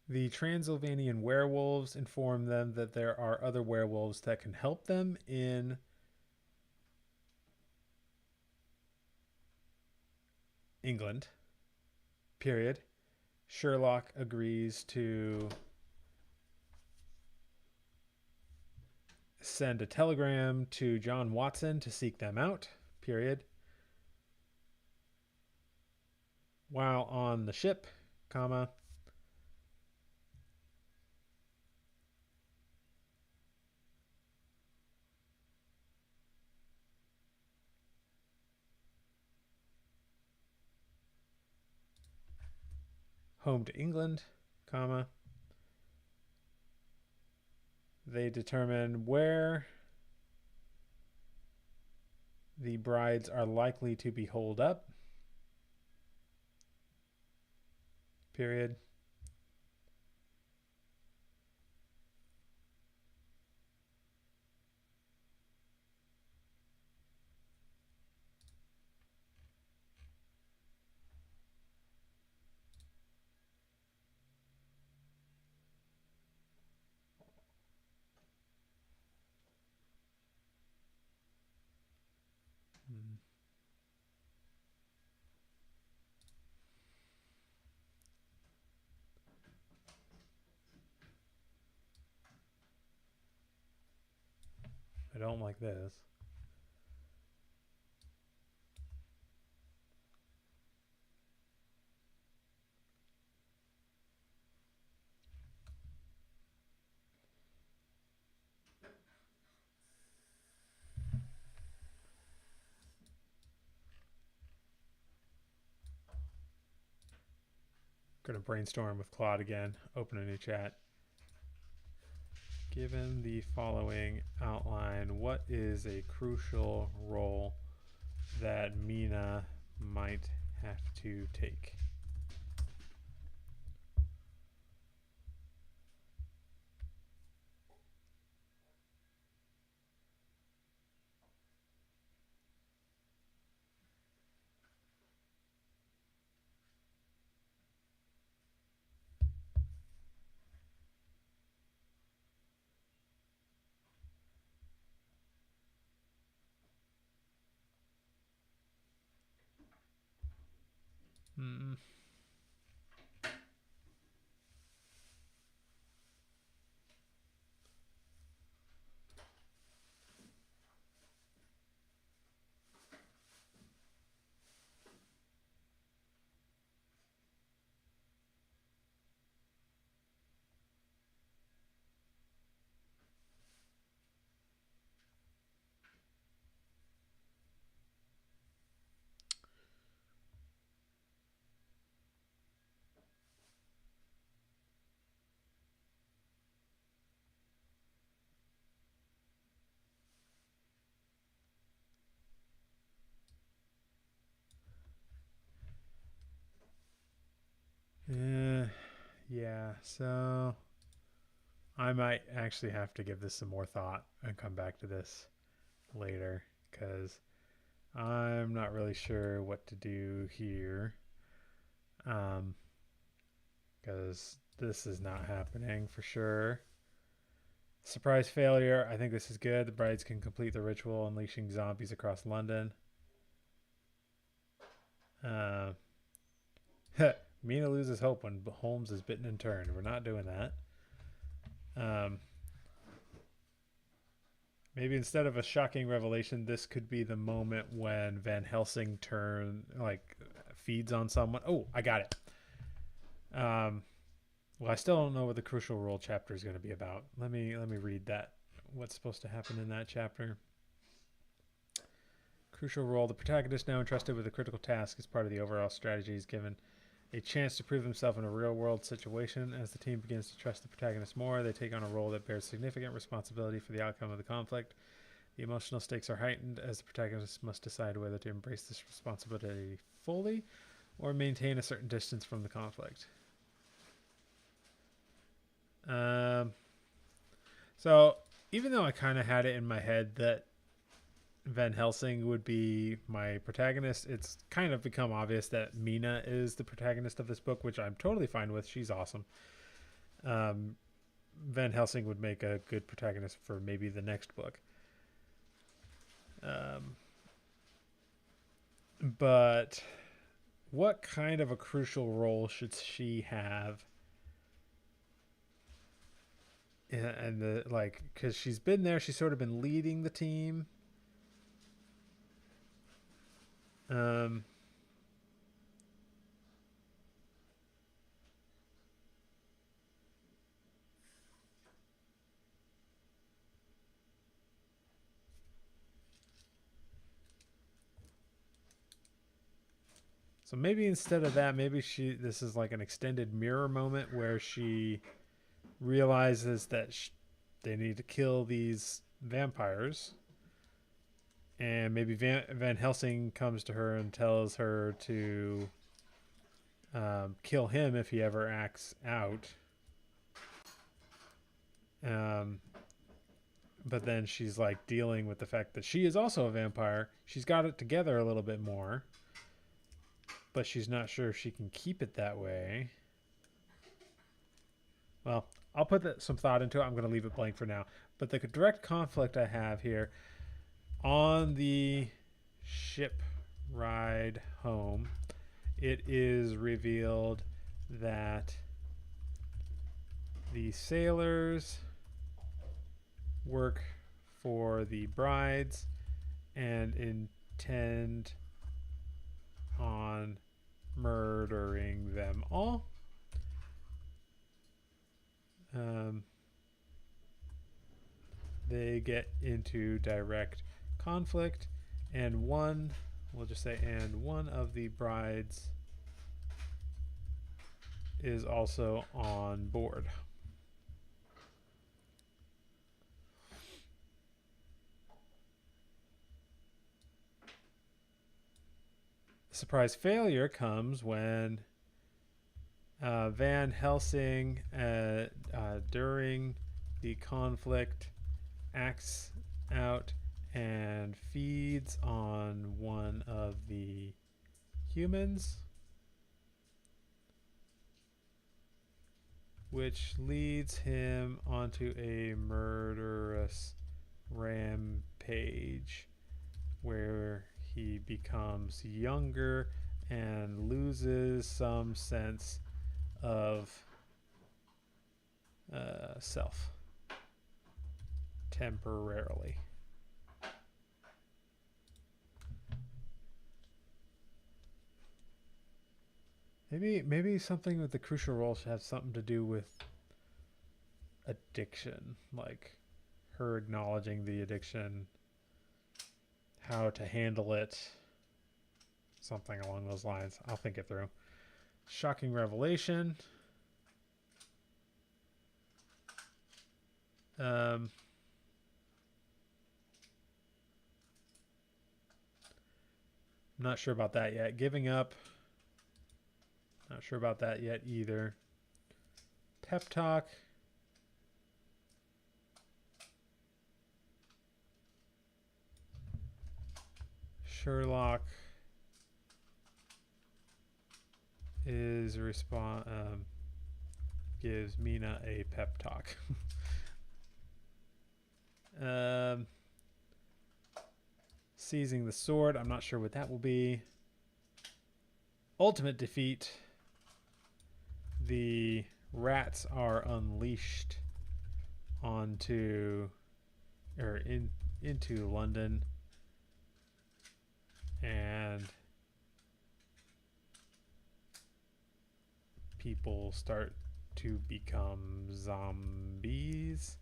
Speaker 1: The Transylvanian werewolves inform them that there are other werewolves that can help them in England. Period. Sherlock agrees to send a telegram to John Watson to seek them out. Period. While on the ship, comma, home to England, comma, they determine where the brides are likely to be holed up. Period. I don't like this. Going to brainstorm with Claude again. Open a new chat. Given the following outline, what is a crucial role that Mina might have to take? Hmm. so I might actually have to give this some more thought and come back to this later because I'm not really sure what to do here. Because this is not happening for sure. Surprise failure. I think this is good. The brides can complete the ritual, unleashing zombies across London. Uh, Mina loses hope when Holmes is bitten and turned. We're not doing that. Maybe instead of a shocking revelation, this could be the moment when Van Helsing feeds on someone. Oh, I got it. Well, I still don't know what the crucial role chapter is going to be about. Let me read that. What's supposed to happen in that chapter? Crucial role. The protagonist, now entrusted with a critical task as part of the overall strategy, is given a chance to prove himself in a real-world situation. As the team begins to trust the protagonist more, they take on a role that bears significant responsibility for the outcome of the conflict. The emotional stakes are heightened as the protagonist must decide whether to embrace this responsibility fully or maintain a certain distance from the conflict. So even though I kind of had it in my head that Van Helsing would be my protagonist, it's kind of become obvious that Mina is the protagonist of this book, which I'm totally fine with. She's awesome. Van Helsing would make a good protagonist for maybe the next book. But what kind of a crucial role should she have? And because she's been there, she's sort of been leading the team. So maybe instead of that, maybe this is like an extended mirror moment where she realizes that they need to kill these vampires. And maybe Van Helsing comes to her and tells her to kill him if he ever acts out. But then she's like dealing with the fact that she is also a vampire. She's got it together a little bit more, but she's not sure if she can keep it that way. Well, I'll put some thought into it. I'm going to leave it blank for now. But the direct conflict I have here on the ship ride home, it is revealed that the sailors work for the brides and intend on murdering them all. They get into direct conflict, and one of the brides is also on board. Surprise failure comes when Van Helsing, during the conflict, acts out and feeds on one of the humans, which leads him onto a murderous rampage where he becomes younger and loses some sense of self temporarily. Maybe something with the crucial role should have something to do with addiction, like her acknowledging the addiction, how to handle it, something along those lines. I'll think it through. Shocking revelation. Not sure about that yet. Giving up. Not sure about that yet either. pep talk. Sherlock is gives Mina a pep talk. Seizing the sword. I'm not sure what that will be. Ultimate defeat. The rats are unleashed onto or into London, and people start to become zombies.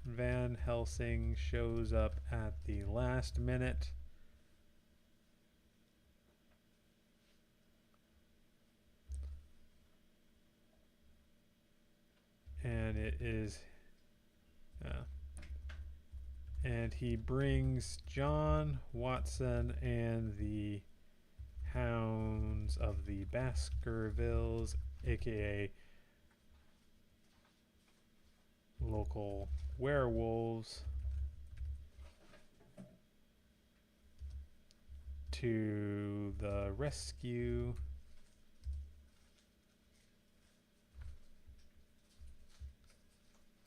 Speaker 1: Van Helsing shows up at the last minute. And it is and he brings John Watson and the Hounds of the Baskervilles, aka local werewolves, to the rescue.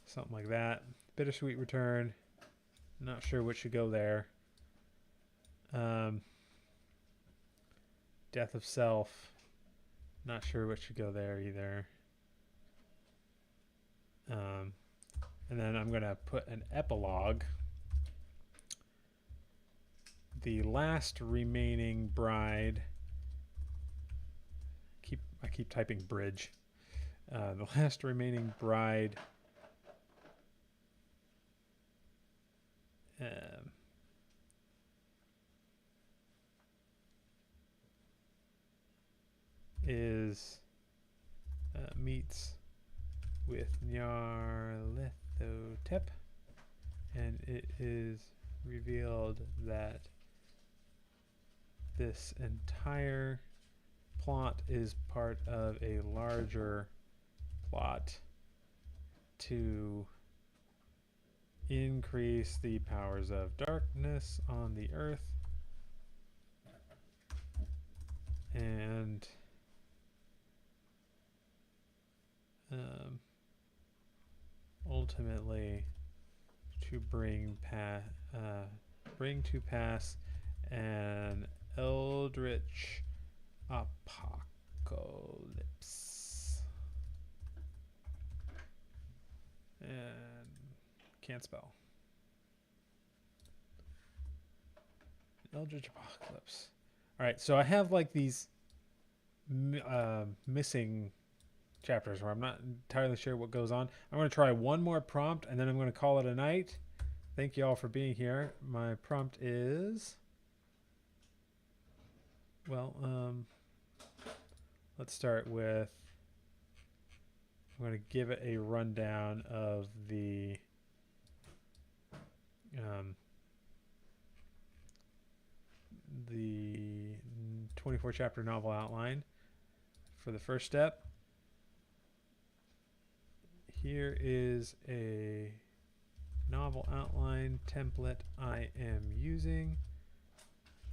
Speaker 1: Something like that. Bittersweet return. Not sure what should go there. Death of self. Not sure what should go there either. And then I'm going to put an epilogue. The last remaining bride. I keep typing bridge. The last remaining bride meets with Nyarlathotep, and it is revealed that this entire plot is part of a larger plot to increase the powers of darkness on the earth, and ultimately to bring to pass an eldritch apocalypse. And can't spell. Eldritch apocalypse. All right, so I have like these missing chapters where I'm not entirely sure what goes on. I'm going to try one more prompt and then I'm going to call it a night. Thank you all for being here. My prompt is, well, let's start with, I'm going to give it a rundown of the the 24 chapter novel outline for the first step. Here is a novel outline template I am using.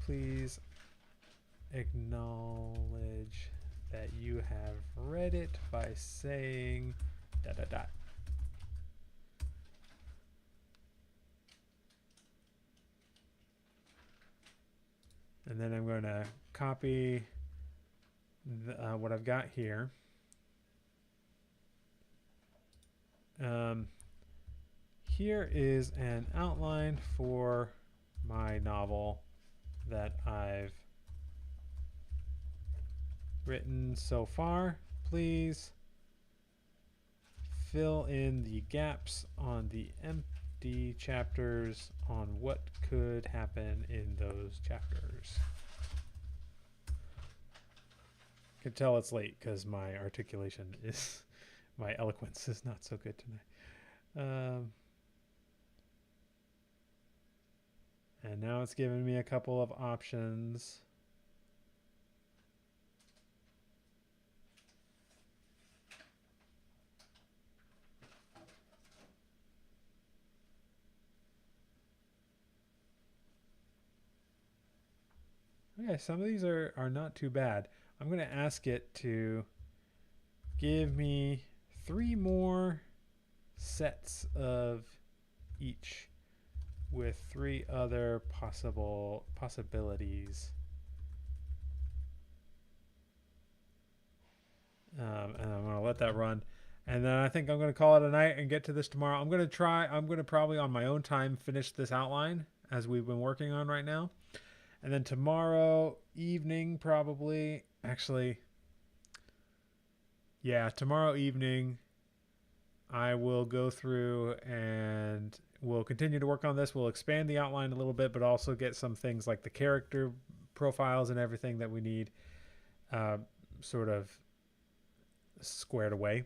Speaker 1: Please acknowledge that you have read it by saying ... And then I'm going to copy what I've got here. Here is an outline for my novel that I've written so far. Please fill in the gaps on the empty chapters on what could happen in those chapters. I can tell it's late because my articulation is, my eloquence is not so good tonight. Um, and now it's giving me a couple of options. Okay, some of these are not too bad. I'm going to ask it to give me 3 more sets of each with 3 other possibilities. And I'm going to let that run. And then I think I'm going to call it a night and get to this tomorrow. I'm going to probably on my own time finish this outline as we've been working on right now. And then tomorrow evening, probably, actually, yeah, tomorrow evening, I will go through and we'll continue to work on this. We'll expand the outline a little bit, but also get some things like the character profiles and everything that we need uh, sort of squared away,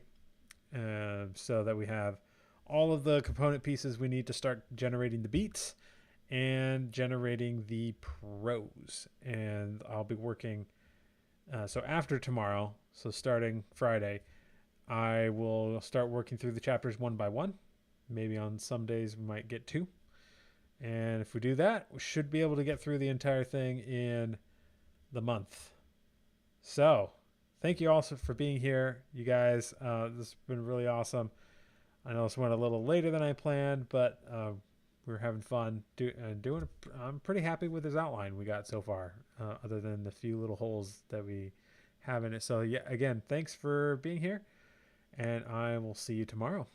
Speaker 1: so that we have all of the component pieces we need to start generating the beats and generating the prose. And I'll be working, so after tomorrow, so starting Friday, I will start working through the chapters one by one. Maybe on some days we might get 2. And if we do that, we should be able to get through the entire thing in the month. So, thank you also for being here, you guys. This has been really awesome. I know this went a little later than I planned, but we're having fun doing. I'm pretty happy with this outline we got so far, other than the few little holes that we have in it. So yeah, again, thanks for being here, and I will see you tomorrow.